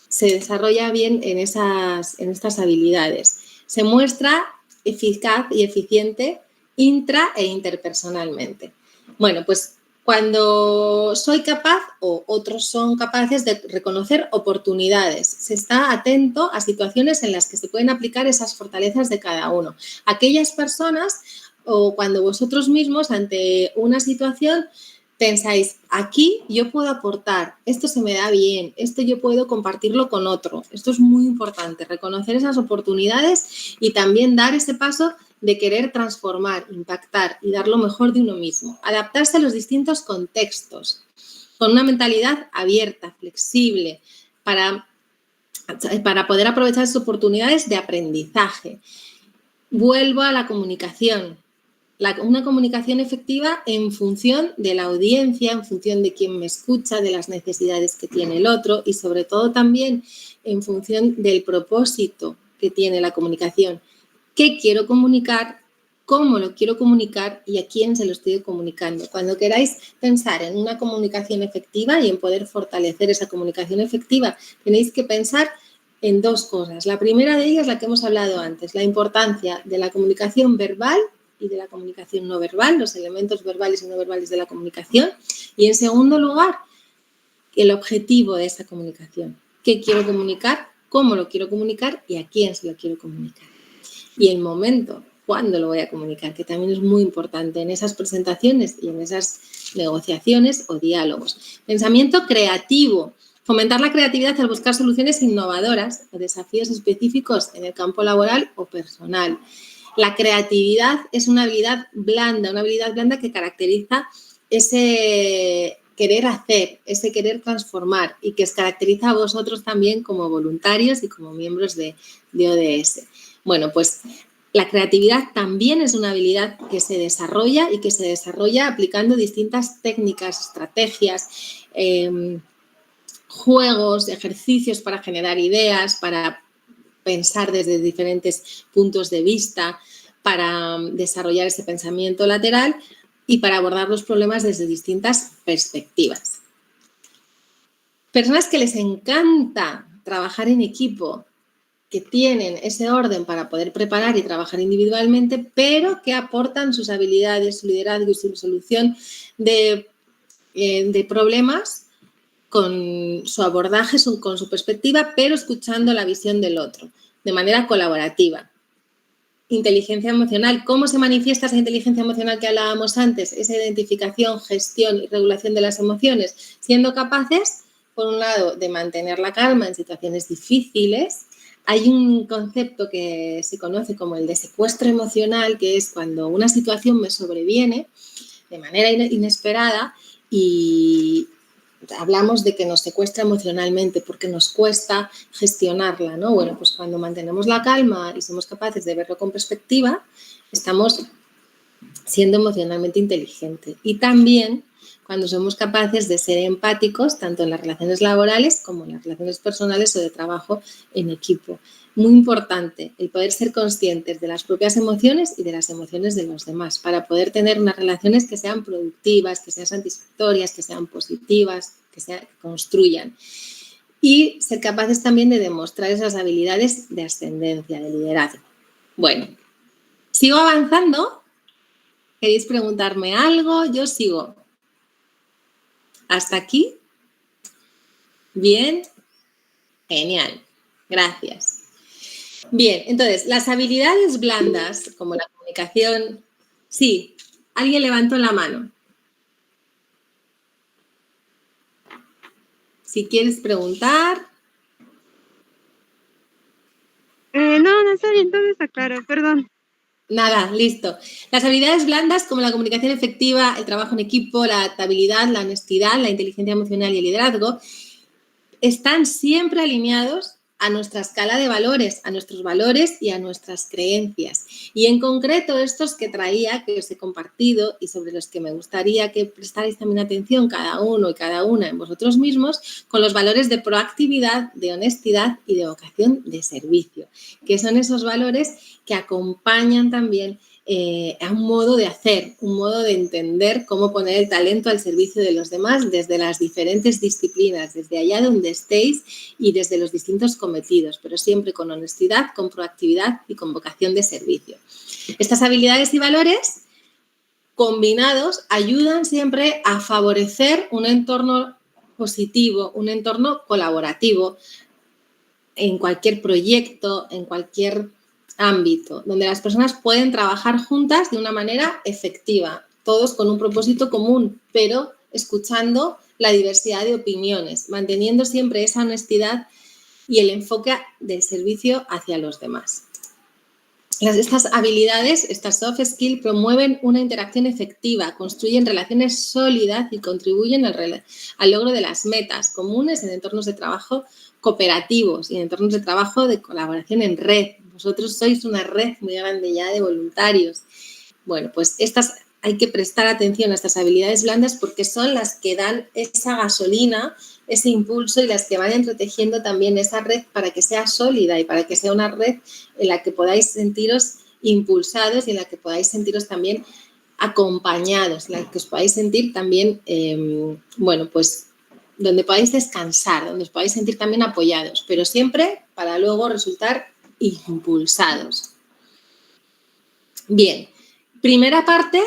se desarrolla bien en estas habilidades? Se muestra eficaz y eficiente intra e interpersonalmente. Bueno, pues cuando soy capaz o otros son capaces de reconocer oportunidades, se está atento a situaciones en las que se pueden aplicar esas fortalezas de cada uno. Aquellas personas o cuando vosotros mismos ante una situación pensáis, aquí yo puedo aportar, esto se me da bien, esto yo puedo compartirlo con otro. Esto es muy importante, reconocer esas oportunidades y también dar ese paso de querer transformar, impactar y dar lo mejor de uno mismo. Adaptarse a los distintos contextos, con una mentalidad abierta, flexible, para poder aprovechar esas oportunidades de aprendizaje. Vuelvo a la comunicación. Una comunicación efectiva en función de la audiencia, en función de quién me escucha, de las necesidades que tiene el otro y sobre todo también en función del propósito que tiene la comunicación. ¿Qué quiero comunicar? ¿Cómo lo quiero comunicar? ¿Y a quién se lo estoy comunicando? Cuando queráis pensar en una comunicación efectiva y en poder fortalecer esa comunicación efectiva, tenéis que pensar en 2 cosas. La primera de ellas es la que hemos hablado antes, la importancia de la comunicación verbal y de la comunicación no verbal, los elementos verbales y no verbales de la comunicación. Y en segundo lugar, el objetivo de esa comunicación. ¿Qué quiero comunicar? ¿Cómo lo quiero comunicar? ¿Y a quién se lo quiero comunicar? Y el momento, cuándo lo voy a comunicar, que también es muy importante en esas presentaciones y en esas negociaciones o diálogos. Pensamiento creativo. Fomentar la creatividad al buscar soluciones innovadoras a desafíos específicos en el campo laboral o personal. La creatividad es una habilidad blanda que caracteriza ese querer hacer, ese querer transformar y que os caracteriza a vosotros también como voluntarios y como miembros de ODS. Bueno, pues la creatividad también es una habilidad que se desarrolla y que se desarrolla aplicando distintas técnicas, estrategias, juegos, ejercicios para generar ideas, para pensar desde diferentes puntos de vista, para desarrollar ese pensamiento lateral y para abordar los problemas desde distintas perspectivas. Personas que les encanta trabajar en equipo, que tienen ese orden para poder preparar y trabajar individualmente, pero que aportan sus habilidades, su liderazgo y su resolución de problemas con su abordaje, con su perspectiva, pero escuchando la visión del otro, de manera colaborativa. Inteligencia emocional. ¿Cómo se manifiesta esa inteligencia emocional que hablábamos antes? Esa identificación, gestión y regulación de las emociones, siendo capaces, por un lado, de mantener la calma en situaciones difíciles. Hay un concepto que se conoce como el de secuestro emocional, que es cuando una situación me sobreviene de manera inesperada y hablamos de que nos secuestra emocionalmente porque nos cuesta gestionarla, ¿no? Bueno, pues cuando mantenemos la calma y somos capaces de verlo con perspectiva, estamos siendo emocionalmente inteligentes. Y también cuando somos capaces de ser empáticos tanto en las relaciones laborales como en las relaciones personales o de trabajo en equipo. Muy importante el poder ser conscientes de las propias emociones y de las emociones de los demás para poder tener unas relaciones que sean productivas, que sean satisfactorias, que sean positivas, que construyan. Y ser capaces también de demostrar esas habilidades de ascendencia, de liderazgo. Bueno, sigo avanzando. ¿Queréis preguntarme algo? Yo sigo. ¿Hasta aquí? Bien. Genial. Gracias. Bien, entonces, las habilidades blandas, como la comunicación... Sí, alguien levantó la mano. Si quieres preguntar... No está bien, todo está claro, perdón. Nada, listo. Las habilidades blandas, como la comunicación efectiva, el trabajo en equipo, la adaptabilidad, la honestidad, la inteligencia emocional y el liderazgo, están siempre alineados a nuestra escala de valores, a nuestros valores y a nuestras creencias. Y en concreto estos que traía, que os he compartido y sobre los que me gustaría que prestarais también atención cada uno y cada una en vosotros mismos, con los valores de proactividad, de honestidad y de vocación de servicio, que son esos valores que acompañan también a un modo de hacer, un modo de entender cómo poner el talento al servicio de los demás desde las diferentes disciplinas, desde allá donde estéis y desde los distintos cometidos, pero siempre con honestidad, con proactividad y con vocación de servicio. Estas habilidades y valores combinados ayudan siempre a favorecer un entorno positivo, un entorno colaborativo en cualquier proyecto, en cualquier ámbito, donde las personas pueden trabajar juntas de una manera efectiva, todos con un propósito común, pero escuchando la diversidad de opiniones, manteniendo siempre esa honestidad y el enfoque del servicio hacia los demás. Estas habilidades, estas soft skills, promueven una interacción efectiva, construyen relaciones sólidas y contribuyen al logro de las metas comunes en entornos de trabajo cooperativos y en entornos de trabajo de colaboración en red. Vosotros sois una red muy grande ya de voluntarios. Bueno, pues hay que prestar atención a estas habilidades blandas porque son las que dan esa gasolina, ese impulso y las que van entretejiendo también esa red para que sea sólida y para que sea una red en la que podáis sentiros impulsados y en la que podáis sentiros también acompañados, en la que os podáis sentir también, bueno, pues donde podáis descansar, donde os podáis sentir también apoyados, pero siempre para luego resultar impulsados. Bien, primera parte,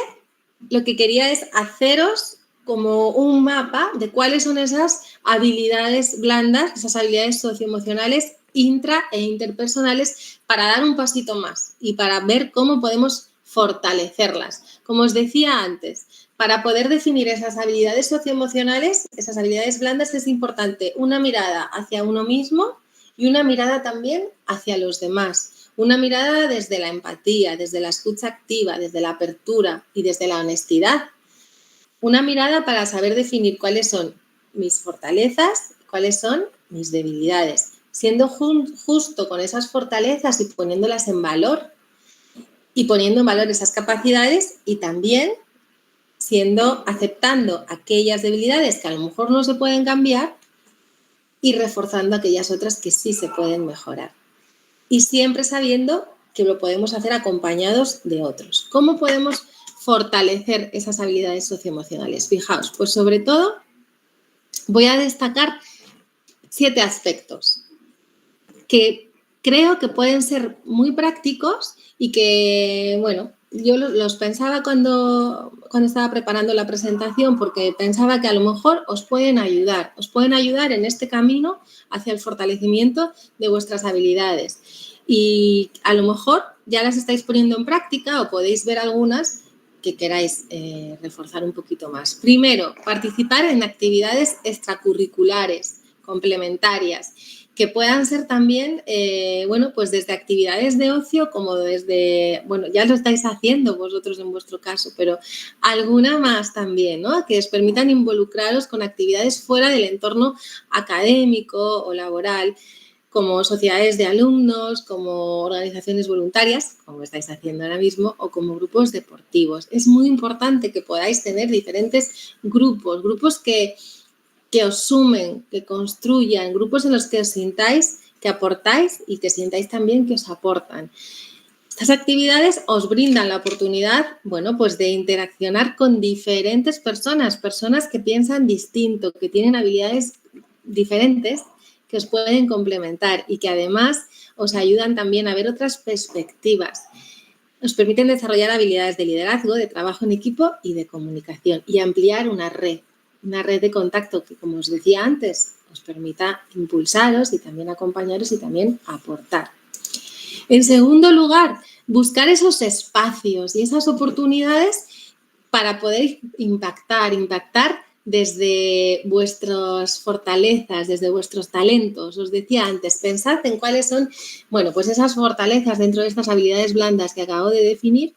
lo que quería es haceros como un mapa de cuáles son esas habilidades blandas, esas habilidades socioemocionales intra e interpersonales para dar un pasito más y para ver cómo podemos fortalecerlas. Como os decía antes, para poder definir esas habilidades socioemocionales, esas habilidades blandas, es importante una mirada hacia uno mismo y una mirada también hacia los demás. Una mirada desde la empatía, desde la escucha activa, desde la apertura y desde la honestidad. Una mirada para saber definir cuáles son mis fortalezas, cuáles son mis debilidades, siendo justo con esas fortalezas y poniéndolas en valor y poniendo en valor esas capacidades y también aceptando aquellas debilidades que a lo mejor no se pueden cambiar y reforzando aquellas otras que sí se pueden mejorar. Y siempre sabiendo que lo podemos hacer acompañados de otros. ¿Cómo podemos fortalecer esas habilidades socioemocionales? Fijaos, pues sobre todo voy a destacar 7 aspectos que creo que pueden ser muy prácticos y que, bueno, yo los pensaba cuando estaba preparando la presentación, porque pensaba que a lo mejor os pueden ayudar en este camino hacia el fortalecimiento de vuestras habilidades. Y a lo mejor ya las estáis poniendo en práctica o podéis ver algunas que queráis reforzar un poquito más. Primero, participar en actividades extracurriculares, complementarias, que puedan ser también, pues desde actividades de ocio como desde, ya lo estáis haciendo vosotros en vuestro caso, pero alguna más también, ¿no? Que os permitan involucraros con actividades fuera del entorno académico o laboral, como sociedades de alumnos, como organizaciones voluntarias, como estáis haciendo ahora mismo, o como grupos deportivos. Es muy importante que podáis tener diferentes grupos que os sumen, que construyan, grupos en los que os sintáis que aportáis y que sintáis también que os aportan. Estas actividades os brindan la oportunidad, pues de interaccionar con diferentes personas que piensan distinto, que tienen habilidades diferentes, que os pueden complementar y que además os ayudan también a ver otras perspectivas. Os permiten desarrollar habilidades de liderazgo, de trabajo en equipo y de comunicación y ampliar una red de contacto que, como os decía antes, os permita impulsaros y también acompañaros y también aportar. En segundo lugar, buscar esos espacios y esas oportunidades para poder impactar desde vuestras fortalezas, desde vuestros talentos. Os decía antes, pensad en cuáles son, pues esas fortalezas dentro de estas habilidades blandas que acabo de definir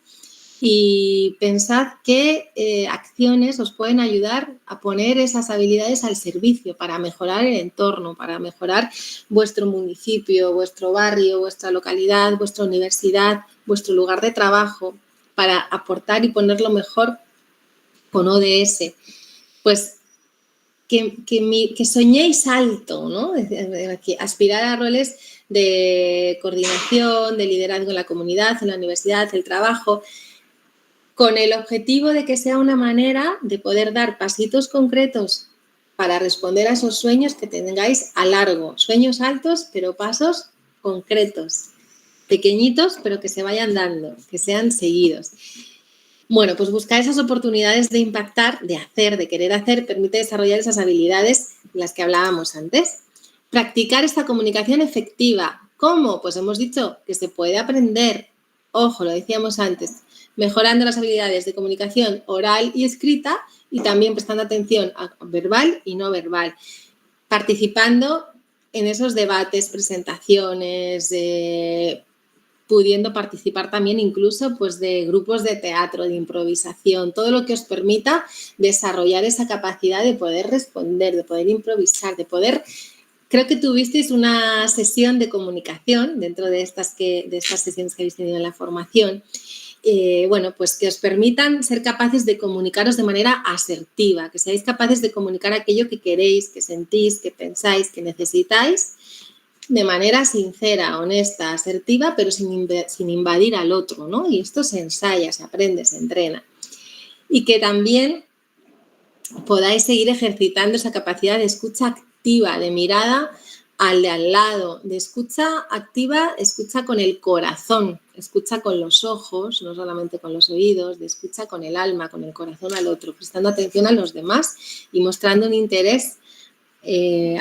y pensad qué acciones os pueden ayudar a poner esas habilidades al servicio para mejorar el entorno, para mejorar vuestro municipio, vuestro barrio, vuestra localidad, vuestra universidad, vuestro lugar de trabajo, para aportar y ponerlo mejor con ODS. Pues que soñéis alto, ¿no? Aspirar a roles de coordinación, de liderazgo en la comunidad, en la universidad, el trabajo, con el objetivo de que sea una manera de poder dar pasitos concretos para responder a esos sueños que tengáis a largo. Sueños altos, pero pasos concretos. Pequeñitos, pero que se vayan dando, que sean seguidos. Pues buscar esas oportunidades de impactar, de hacer, de querer hacer, permite desarrollar esas habilidades de las que hablábamos antes. Practicar esta comunicación efectiva. ¿Cómo? Pues hemos dicho que se puede aprender. Ojo, lo decíamos antes, mejorando las habilidades de comunicación oral y escrita y también prestando atención a verbal y no verbal. Participando en esos debates, presentaciones, pudiendo participar también incluso de grupos de teatro, de improvisación, todo lo que os permita desarrollar esa capacidad de poder responder, de poder improvisar, de poder... Creo que tuvisteis una sesión de comunicación dentro de estas sesiones que habéis tenido en la formación, que os permitan ser capaces de comunicaros de manera asertiva, que seáis capaces de comunicar aquello que queréis, que sentís, que pensáis, que necesitáis, de manera sincera, honesta, asertiva, pero sin invadir al otro, ¿no? Y esto se ensaya, se aprende, se entrena. Y que también podáis seguir ejercitando esa capacidad de escucha activa, de mirada al de al lado, de escucha activa, escucha con el corazón, escucha con los ojos, no solamente con los oídos, de escucha con el alma, con el corazón al otro, prestando atención a los demás y mostrando un interés,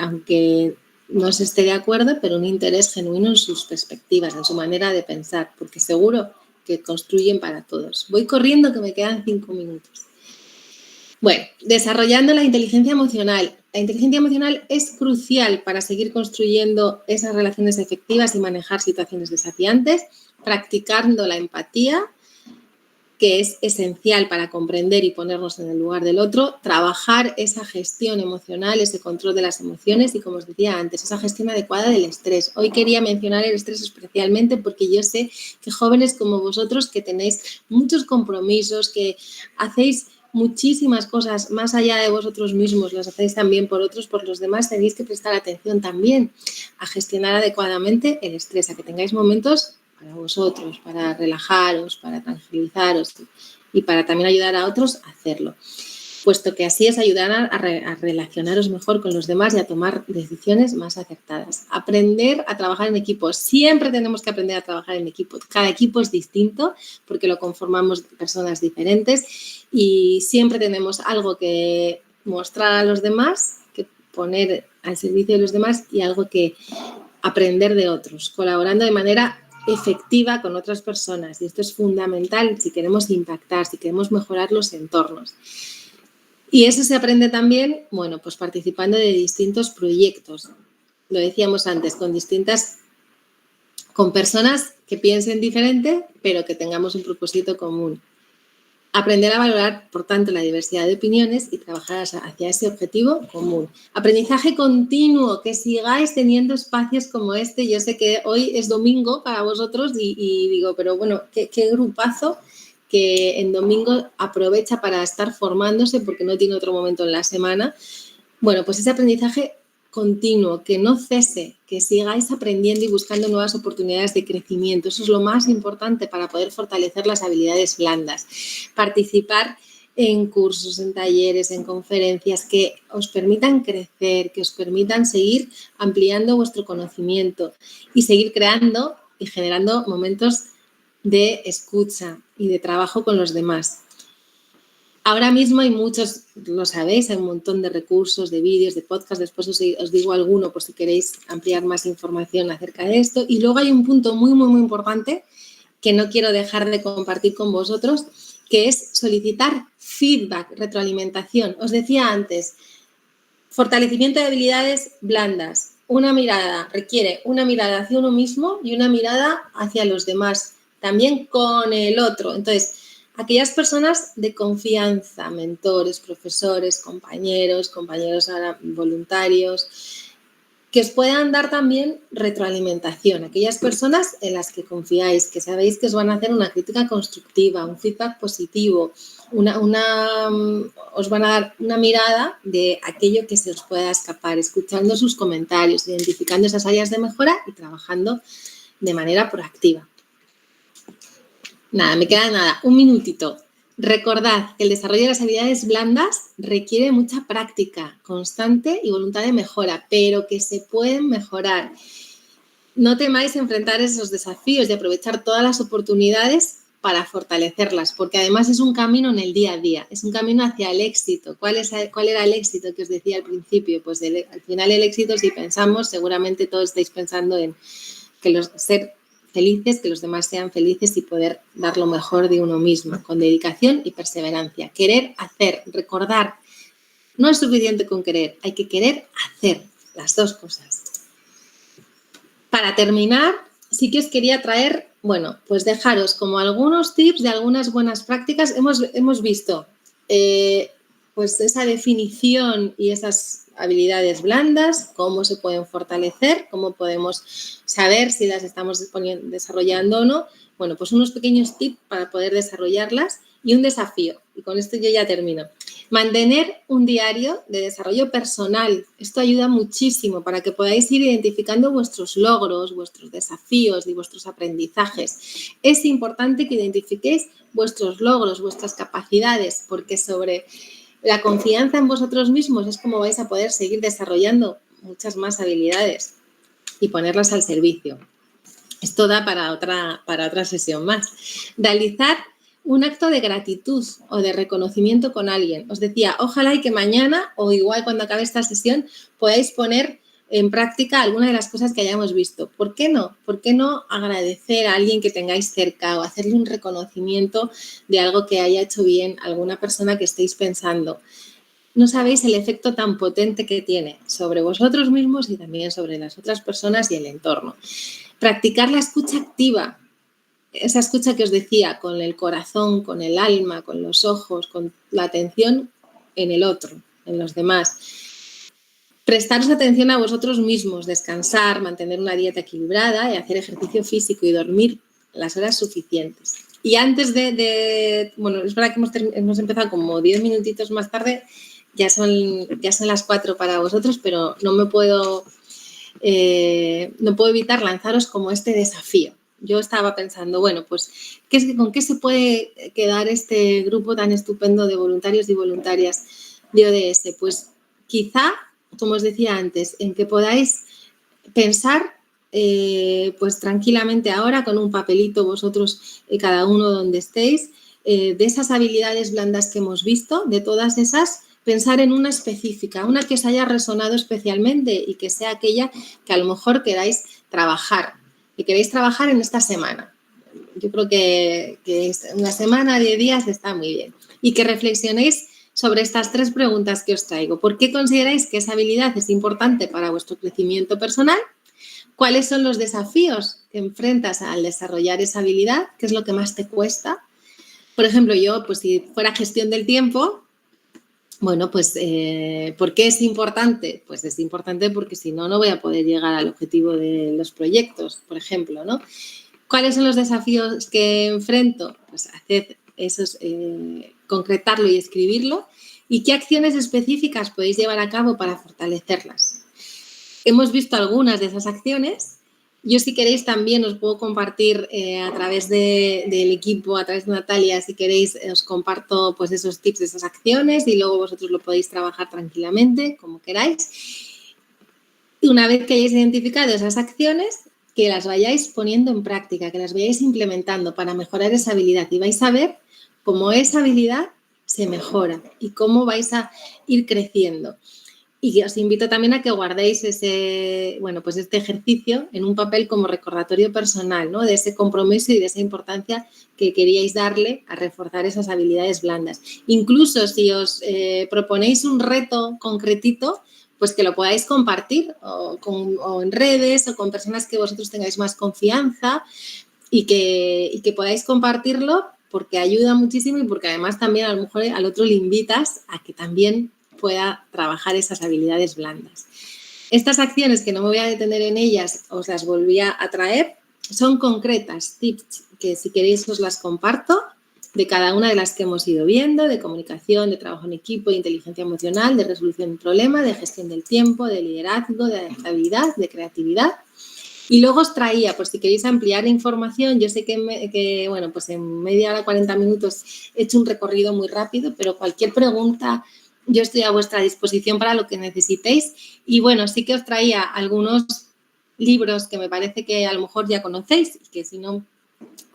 aunque no se esté de acuerdo, pero un interés genuino en sus perspectivas, en su manera de pensar, porque seguro que construyen para todos. Voy corriendo, que me quedan 5 minutos. Bueno, desarrollando la inteligencia emocional. La inteligencia emocional es crucial para seguir construyendo esas relaciones efectivas y manejar situaciones desafiantes, practicando la empatía, que es esencial para comprender y ponernos en el lugar del otro, trabajar esa gestión emocional, ese control de las emociones y, como os decía antes, esa gestión adecuada del estrés. Hoy quería mencionar el estrés especialmente porque yo sé que jóvenes como vosotros, que tenéis muchos compromisos, que hacéis muchísimas cosas más allá de vosotros mismos, las hacéis también por otros, por los demás, tenéis que prestar atención también a gestionar adecuadamente el estrés, a que tengáis momentos para vosotros, para relajaros, para tranquilizaros y para también ayudar a otros a hacerlo, puesto que así os ayudará a relacionaros mejor con los demás y a tomar decisiones más acertadas. Aprender a trabajar en equipo. Siempre tenemos que aprender a trabajar en equipo. Cada equipo es distinto porque lo conformamos personas diferentes y siempre tenemos algo que mostrar a los demás, que poner al servicio de los demás y algo que aprender de otros, colaborando de manera efectiva con otras personas. Y esto es fundamental si queremos impactar, si queremos mejorar los entornos. Y eso se aprende también, bueno, pues participando de distintos proyectos. Lo decíamos antes, con personas que piensen diferente, pero que tengamos un propósito común. Aprender a valorar, por tanto, la diversidad de opiniones y trabajar hacia ese objetivo común. Aprendizaje continuo, que sigáis teniendo espacios como este. Yo sé que hoy es domingo para vosotros y digo, pero bueno, qué grupazo que en domingo aprovecha para estar formándose porque no tiene otro momento en la semana. Bueno, pues ese aprendizaje continuo, que no cese, que sigáis aprendiendo y buscando nuevas oportunidades de crecimiento. Eso es lo más importante para poder fortalecer las habilidades blandas. Participar en cursos, en talleres, en conferencias que os permitan crecer, que os permitan seguir ampliando vuestro conocimiento y seguir creando y generando momentos de escucha y de trabajo con los demás. Ahora mismo hay muchos, lo sabéis, hay un montón de recursos, de vídeos, de podcasts. Después os digo alguno por si queréis ampliar más información acerca de esto. Y luego hay un punto muy, muy, muy importante que no quiero dejar de compartir con vosotros, que es solicitar feedback, retroalimentación. Os decía antes, fortalecimiento de habilidades blandas. Una mirada requiere una mirada hacia uno mismo y una mirada hacia los demás, también con el otro. Entonces, aquellas personas de confianza, mentores, profesores, compañeros ahora voluntarios, que os puedan dar también retroalimentación. Aquellas personas en las que confiáis, que sabéis que os van a hacer una crítica constructiva, un feedback positivo, os van a dar una mirada de aquello que se os pueda escapar, escuchando sus comentarios, identificando esas áreas de mejora y trabajando de manera proactiva. Nada, me queda un minutito. Recordad que el desarrollo de las habilidades blandas requiere mucha práctica constante y voluntad de mejora, pero que se pueden mejorar. No temáis enfrentar esos desafíos y aprovechar todas las oportunidades para fortalecerlas, porque además es un camino en el día a día, es un camino hacia el éxito. ¿Cuál era el éxito que os decía al principio? Pues al final el éxito, si pensamos, seguramente todos estáis pensando en que ser felices, que los demás sean felices y poder dar lo mejor de uno mismo, con dedicación y perseverancia. Querer hacer, recordar, no es suficiente con querer, hay que querer hacer las dos cosas. Para terminar, sí que os quería traer, bueno, pues dejaros como algunos tips de algunas buenas prácticas. Hemos visto pues esa definición y esas habilidades blandas, cómo se pueden fortalecer, cómo podemos saber si las estamos desarrollando o no. Bueno, pues unos pequeños tips para poder desarrollarlas y un desafío. Y con esto yo ya termino. Mantener un diario de desarrollo personal. Esto ayuda muchísimo para que podáis ir identificando vuestros logros, vuestros desafíos y vuestros aprendizajes. Es importante que identifiquéis vuestros logros, vuestras capacidades, porque sobre la confianza en vosotros mismos es como vais a poder seguir desarrollando muchas más habilidades y ponerlas al servicio. Esto da para otra sesión más. Realizar un acto de gratitud o de reconocimiento con alguien. Os decía, ojalá y que mañana o igual cuando acabe esta sesión podáis poner en práctica alguna de las cosas que hayamos visto. ¿Por qué no? ¿Por qué no agradecer a alguien que tengáis cerca o hacerle un reconocimiento de algo que haya hecho bien a alguna persona que estéis pensando? No sabéis el efecto tan potente que tiene sobre vosotros mismos y también sobre las otras personas y el entorno. Practicar la escucha activa, esa escucha que os decía, con el corazón, con el alma, con los ojos, con la atención en el otro, en los demás. Prestaros atención a vosotros mismos, descansar, mantener una dieta equilibrada y hacer ejercicio físico y dormir las horas suficientes. Y antes bueno, es verdad que hemos empezado como 10 minutitos más tarde, ya son las 4 para vosotros, pero no puedo evitar lanzaros como este desafío. Yo estaba pensando, bueno, pues, ¿con qué se puede quedar este grupo tan estupendo de voluntarios y voluntarias de ODS? Pues quizá, como os decía antes, en que podáis pensar pues tranquilamente ahora con un papelito vosotros, cada uno donde estéis, de esas habilidades blandas que hemos visto, de todas esas, pensar en una específica, una que os haya resonado especialmente y que sea aquella que a lo mejor queráis trabajar en esta semana. Yo creo que una semana, 10 días está muy bien. Y que reflexionéis sobre estas 3 preguntas que os traigo. ¿Por qué consideráis que esa habilidad es importante para vuestro crecimiento personal? ¿Cuáles son los desafíos que enfrentas al desarrollar esa habilidad? ¿Qué es lo que más te cuesta? Por ejemplo, yo, pues si fuera gestión del tiempo, bueno, pues ¿por qué es importante? Pues es importante porque si no, no voy a poder llegar al objetivo de los proyectos, por ejemplo, ¿no? ¿Cuáles son los desafíos que enfrento? Pues hacer esos, concretarlo y escribirlo. ¿Y qué acciones específicas podéis llevar a cabo para fortalecerlas? Hemos visto algunas de esas acciones. Yo, si queréis, también os puedo compartir a través del equipo, a través de Natalia, si queréis, os comparto pues esos tips de esas acciones y luego vosotros lo podéis trabajar tranquilamente, como queráis. Y una vez que hayáis identificado esas acciones, que las vayáis poniendo en práctica, que las vayáis implementando para mejorar esa habilidad y vais a ver cómo esa habilidad se mejora y cómo vais a ir creciendo. Y os invito también a que guardéis este ejercicio en un papel como recordatorio personal, ¿no? De ese compromiso y de esa importancia que queríais darle a reforzar esas habilidades blandas. Incluso si os proponéis un reto concretito, pues que lo podáis compartir o en redes o con personas que vosotros tengáis más confianza y que podáis compartirlo, porque ayuda muchísimo y porque además también a lo mejor al otro le invitas a que también pueda trabajar esas habilidades blandas. Estas acciones, que no me voy a detener en ellas, os las volví a traer, son concretas, tips que si queréis os las comparto, de cada una de las que hemos ido viendo, de comunicación, de trabajo en equipo, de inteligencia emocional, de resolución de problema, de gestión del tiempo, de liderazgo, de adaptabilidad, de creatividad. Y luego os traía, pues si queréis ampliar información, yo sé que bueno, pues en media hora, 40 minutos he hecho un recorrido muy rápido, pero cualquier pregunta, yo estoy a vuestra disposición para lo que necesitéis. Y bueno, sí que os traía algunos libros que me parece que a lo mejor ya conocéis y que si no,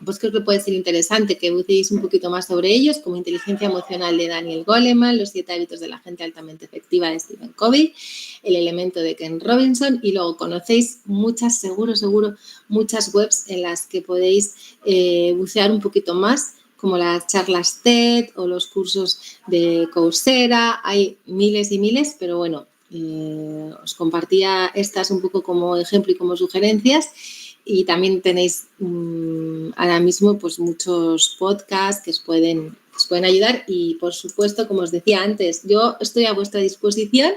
pues creo que puede ser interesante que buceéis un poquito más sobre ellos, como Inteligencia Emocional de Daniel Goleman, Los 7 hábitos de la gente altamente efectiva de Stephen Covey, El elemento de Ken Robinson, y luego conocéis muchas, seguro, muchas webs en las que podéis bucear un poquito más, como las charlas TED o los cursos de Coursera. Hay miles y miles, pero bueno, os compartía estas un poco como ejemplo y como sugerencias. Y también tenéis ahora mismo pues muchos podcasts que os pueden ayudar y, por supuesto, como os decía antes, yo estoy a vuestra disposición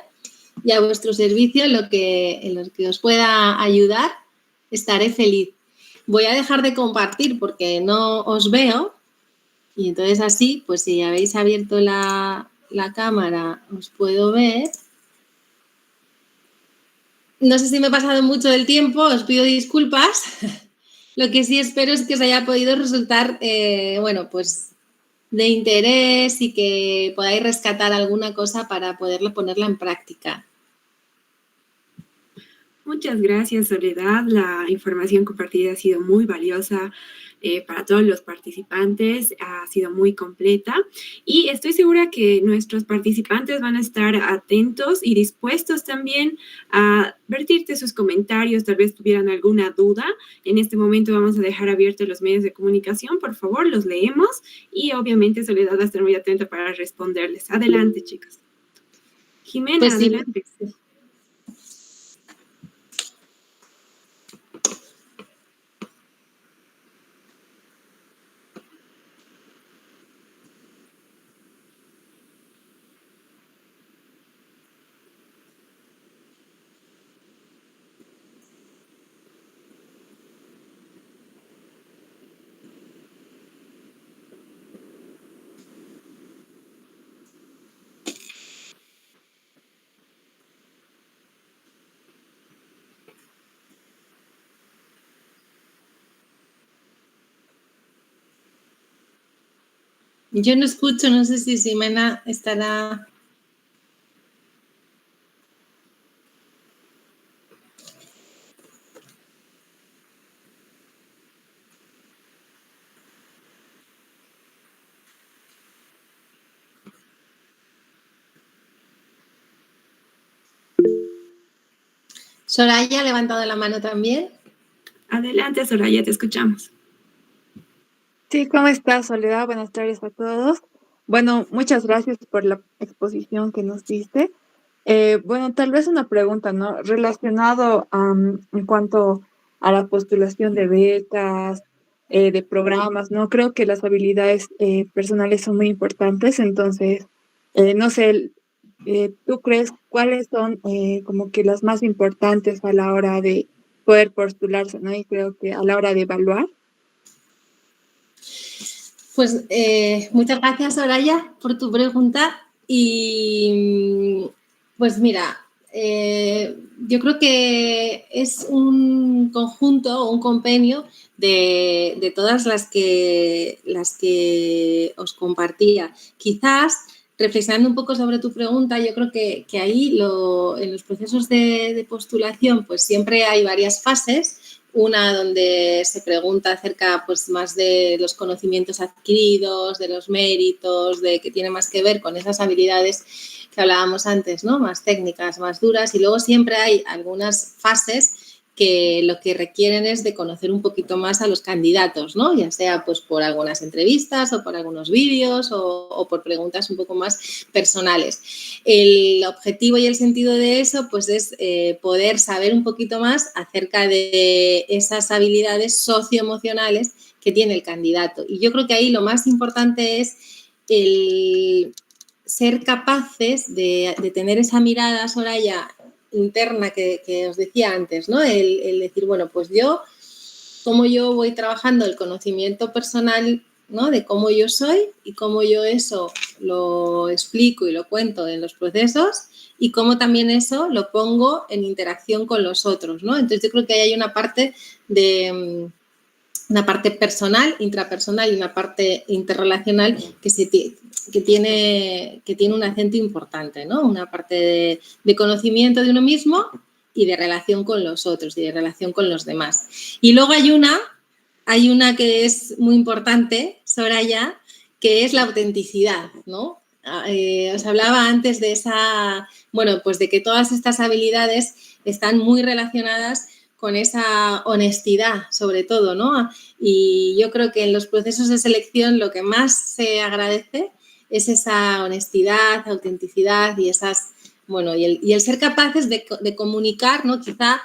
y a vuestro servicio en lo que os pueda ayudar, estaré feliz. Voy a dejar de compartir porque no os veo y entonces así, pues si habéis abierto la cámara, os puedo ver. No sé si me he pasado mucho del tiempo, os pido disculpas. Lo que sí espero es que os haya podido resultar, bueno, pues de interés y que podáis rescatar alguna cosa para ponerla en práctica. Muchas gracias, Soledad. La información compartida ha sido muy valiosa. para todos los participantes. Ha sido muy completa y estoy segura que nuestros participantes van a estar atentos y dispuestos también a vertirte sus comentarios, tal vez tuvieran alguna duda. En este momento vamos a dejar abiertos los medios de comunicación, por favor, los leemos y obviamente Soledad va a estar muy atenta para responderles. Adelante, chicos. Jimena, Pues sí. adelante. Yo no escucho, no sé si Ximena estará... Soraya ha levantado la mano también. Adelante, Soraya, te escuchamos. Sí, ¿cómo estás, Soledad? Buenas tardes a todos. Bueno, muchas gracias por la exposición que nos diste. Bueno, tal vez una pregunta, ¿no? Relacionado en cuanto a la postulación de becas, de programas, ¿no? Creo que las habilidades personales son muy importantes, entonces, no sé, ¿tú crees cuáles son como que las más importantes a la hora de poder postularse, ¿no? Y creo que a la hora de evaluar. Pues muchas gracias, Soraya, por tu pregunta. Y pues mira, yo creo que es un conjunto o un compendio de todas las que os compartía. Quizás, reflexionando un poco sobre tu pregunta, yo creo que ahí en los procesos de postulación pues siempre hay varias fases. Una donde se pregunta acerca pues, más de los conocimientos adquiridos, de los méritos, de que tiene más que ver con esas habilidades que hablábamos antes, ¿no? Más técnicas, más duras. Y luego siempre hay algunas fases que lo que requieren es de conocer un poquito más a los candidatos, ¿no? Ya sea pues, por algunas entrevistas o por algunos vídeos o por preguntas un poco más personales. El objetivo y el sentido de eso pues, es poder saber un poquito más acerca de esas habilidades socioemocionales que tiene el candidato. Y yo creo que ahí lo más importante es el ser capaces de tener esa mirada, Soraya, interna que os decía antes, ¿no? El decir, bueno, pues cómo yo voy trabajando el conocimiento personal, ¿no? De cómo yo soy y cómo yo eso lo explico y lo cuento en los procesos y cómo también eso lo pongo en interacción con los otros, ¿no? Entonces yo creo que ahí hay una parte personal, intrapersonal y una parte interrelacional que tiene un acento importante, ¿no? Una parte de conocimiento de uno mismo y de relación con los otros y de relación con los demás. Y luego hay una que es muy importante, Soraya, que es la autenticidad, ¿no? Os hablaba antes de pues de que todas estas habilidades están muy relacionadas con esa honestidad, sobre todo, ¿no? Y yo creo que en los procesos de selección lo que más se agradece es esa honestidad, autenticidad y y el ser capaces de comunicar, ¿no? Quizá,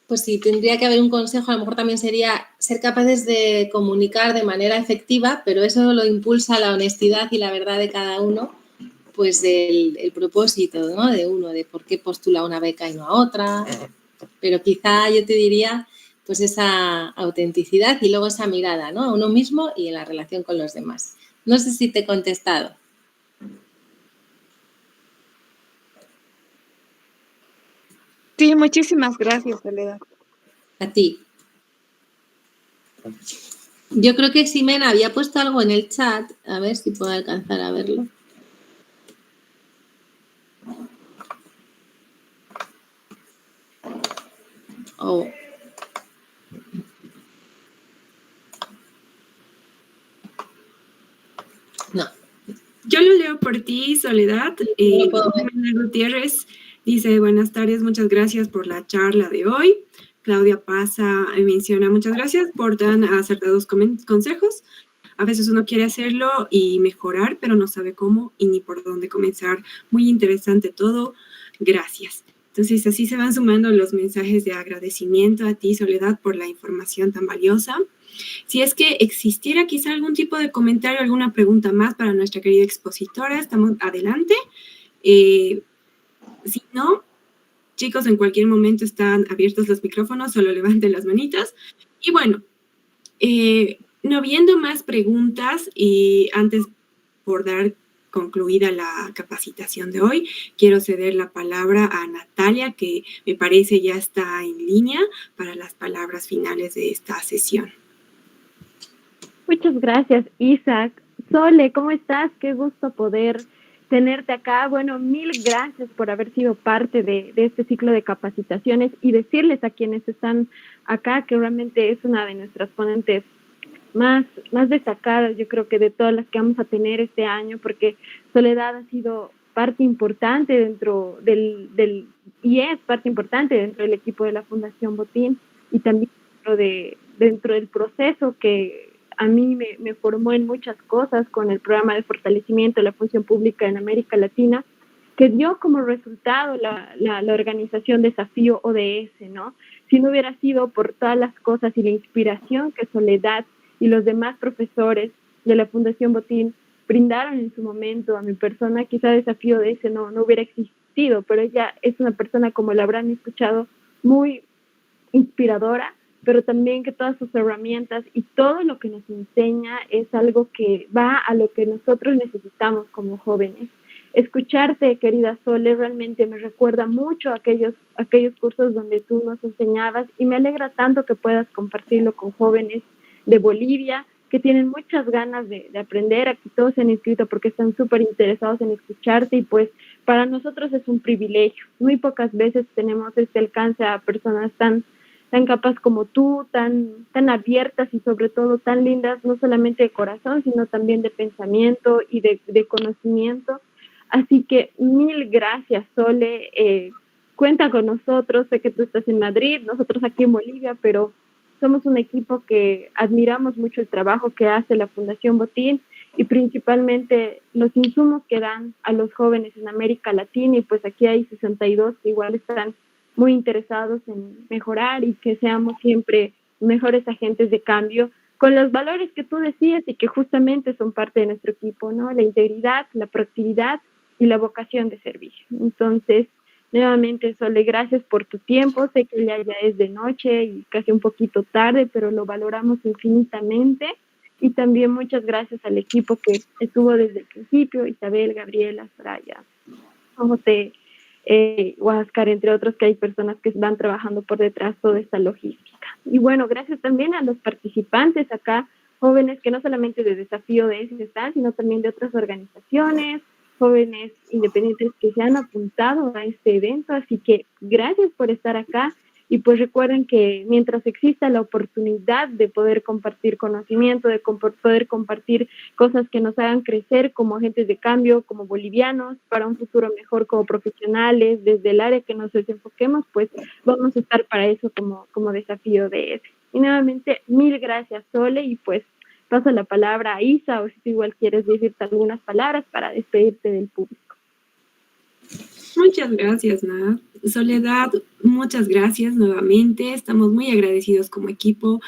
pues si tendría que haber un consejo, a lo mejor también sería ser capaces de comunicar de manera efectiva, pero eso lo impulsa la honestidad y la verdad de cada uno, pues el propósito, ¿no? De uno, de por qué postula una beca y no a otra. Pero quizá yo te diría pues esa autenticidad y luego esa mirada, ¿no? A uno mismo y en la relación con los demás. No sé si te he contestado. Sí, muchísimas gracias, Soledad. A ti. Yo creo que Ximena había puesto algo en el chat, a ver si puedo alcanzar a verlo. Oh. veo por ti, Soledad. No puedo ver. Jimena Gutiérrez dice, buenas tardes, muchas gracias por la charla de hoy. Claudia Paza menciona, muchas gracias por tan acertados consejos. A veces uno quiere hacerlo y mejorar, pero no sabe cómo y ni por dónde comenzar. Muy interesante todo. Gracias. Entonces, así se van sumando los mensajes de agradecimiento a ti, Soledad, por la información tan valiosa. Si es que existiera quizá algún tipo de comentario, alguna pregunta más para nuestra querida expositora, estamos adelante. Si no, chicos, en cualquier momento están abiertos los micrófonos, solo levanten las manitas. Y bueno, no viendo más preguntas y antes por dar concluida la capacitación de hoy, quiero ceder la palabra a Natalia, que me parece ya está en línea para las palabras finales de esta sesión. Muchas gracias, Isaac. Sole, ¿cómo estás? Qué gusto poder tenerte acá. Bueno, mil gracias por haber sido parte de este ciclo de capacitaciones y decirles a quienes están acá que realmente es una de nuestras ponentes más destacadas, yo creo que de todas las que vamos a tener este año, porque Soledad ha sido parte importante dentro y es parte importante dentro del equipo de la Fundación Botín y también dentro del proceso que a mí me formó en muchas cosas con el programa de fortalecimiento de la función pública en América Latina, que dio como resultado la organización Desafío ODS, ¿no? Si no hubiera sido por todas las cosas y la inspiración que Soledad y los demás profesores de la Fundación Botín brindaron en su momento a mi persona, quizá Desafío ODS no hubiera existido, pero ella es una persona, como la habrán escuchado, muy inspiradora, pero también que todas sus herramientas y todo lo que nos enseña es algo que va a lo que nosotros necesitamos como jóvenes. Escucharte, querida Sole, realmente me recuerda mucho a aquellos cursos donde tú nos enseñabas y me alegra tanto que puedas compartirlo con jóvenes de Bolivia que tienen muchas ganas de aprender. Aquí todos se han inscrito porque están súper interesados en escucharte y pues para nosotros es un privilegio. Muy pocas veces tenemos este alcance a personas tan capaz como tú, tan abiertas y sobre todo tan lindas, no solamente de corazón, sino también de pensamiento y de conocimiento. Así que mil gracias, Sole. Cuenta con nosotros, sé que tú estás en Madrid, nosotros aquí en Bolivia, pero somos un equipo que admiramos mucho el trabajo que hace la Fundación Botín y principalmente los insumos que dan a los jóvenes en América Latina, y pues aquí hay 62 que igual están muy interesados en mejorar y que seamos siempre mejores agentes de cambio con los valores que tú decías y que justamente son parte de nuestro equipo, ¿no? La integridad, la proactividad y la vocación de servicio. Entonces, nuevamente, Sole, gracias por tu tiempo. Sé que ya es de noche y casi un poquito tarde, pero lo valoramos infinitamente. Y también muchas gracias al equipo que estuvo desde el principio, Isabel, Gabriela, Soraya, José, Huáscar, entre otros, que hay personas que van trabajando por detrás toda esta logística. Y bueno, gracias también a los participantes acá, jóvenes que no solamente de Desafío de ese están, sino también de otras organizaciones, jóvenes independientes que se han apuntado a este evento. Así que gracias por estar acá. Y pues recuerden que mientras exista la oportunidad de poder compartir conocimiento, de poder compartir cosas que nos hagan crecer como agentes de cambio, como bolivianos, para un futuro mejor como profesionales, desde el área que nos desenfoquemos, pues vamos a estar para eso como Desafío de ese. Y nuevamente, mil gracias, Sole, y pues paso la palabra a Isa, o si tú igual quieres decirte algunas palabras para despedirte del público. Muchas gracias, Nat. Soledad, muchas gracias nuevamente. Estamos muy agradecidos como equipo.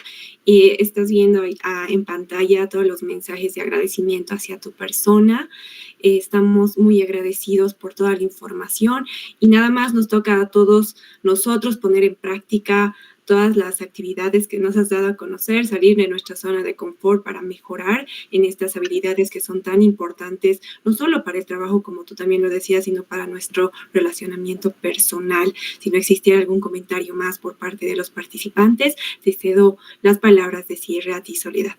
Estás viendo en pantalla todos los mensajes de agradecimiento hacia tu persona. Estamos muy agradecidos por toda la información y nada más nos toca a todos nosotros poner en práctica todas las actividades que nos has dado a conocer, salir de nuestra zona de confort para mejorar en estas habilidades que son tan importantes, no solo para el trabajo, como tú también lo decías, sino para nuestro relacionamiento personal. Si no existiera algún comentario más por parte de los participantes, te cedo las palabras de cierre a ti, Soledad.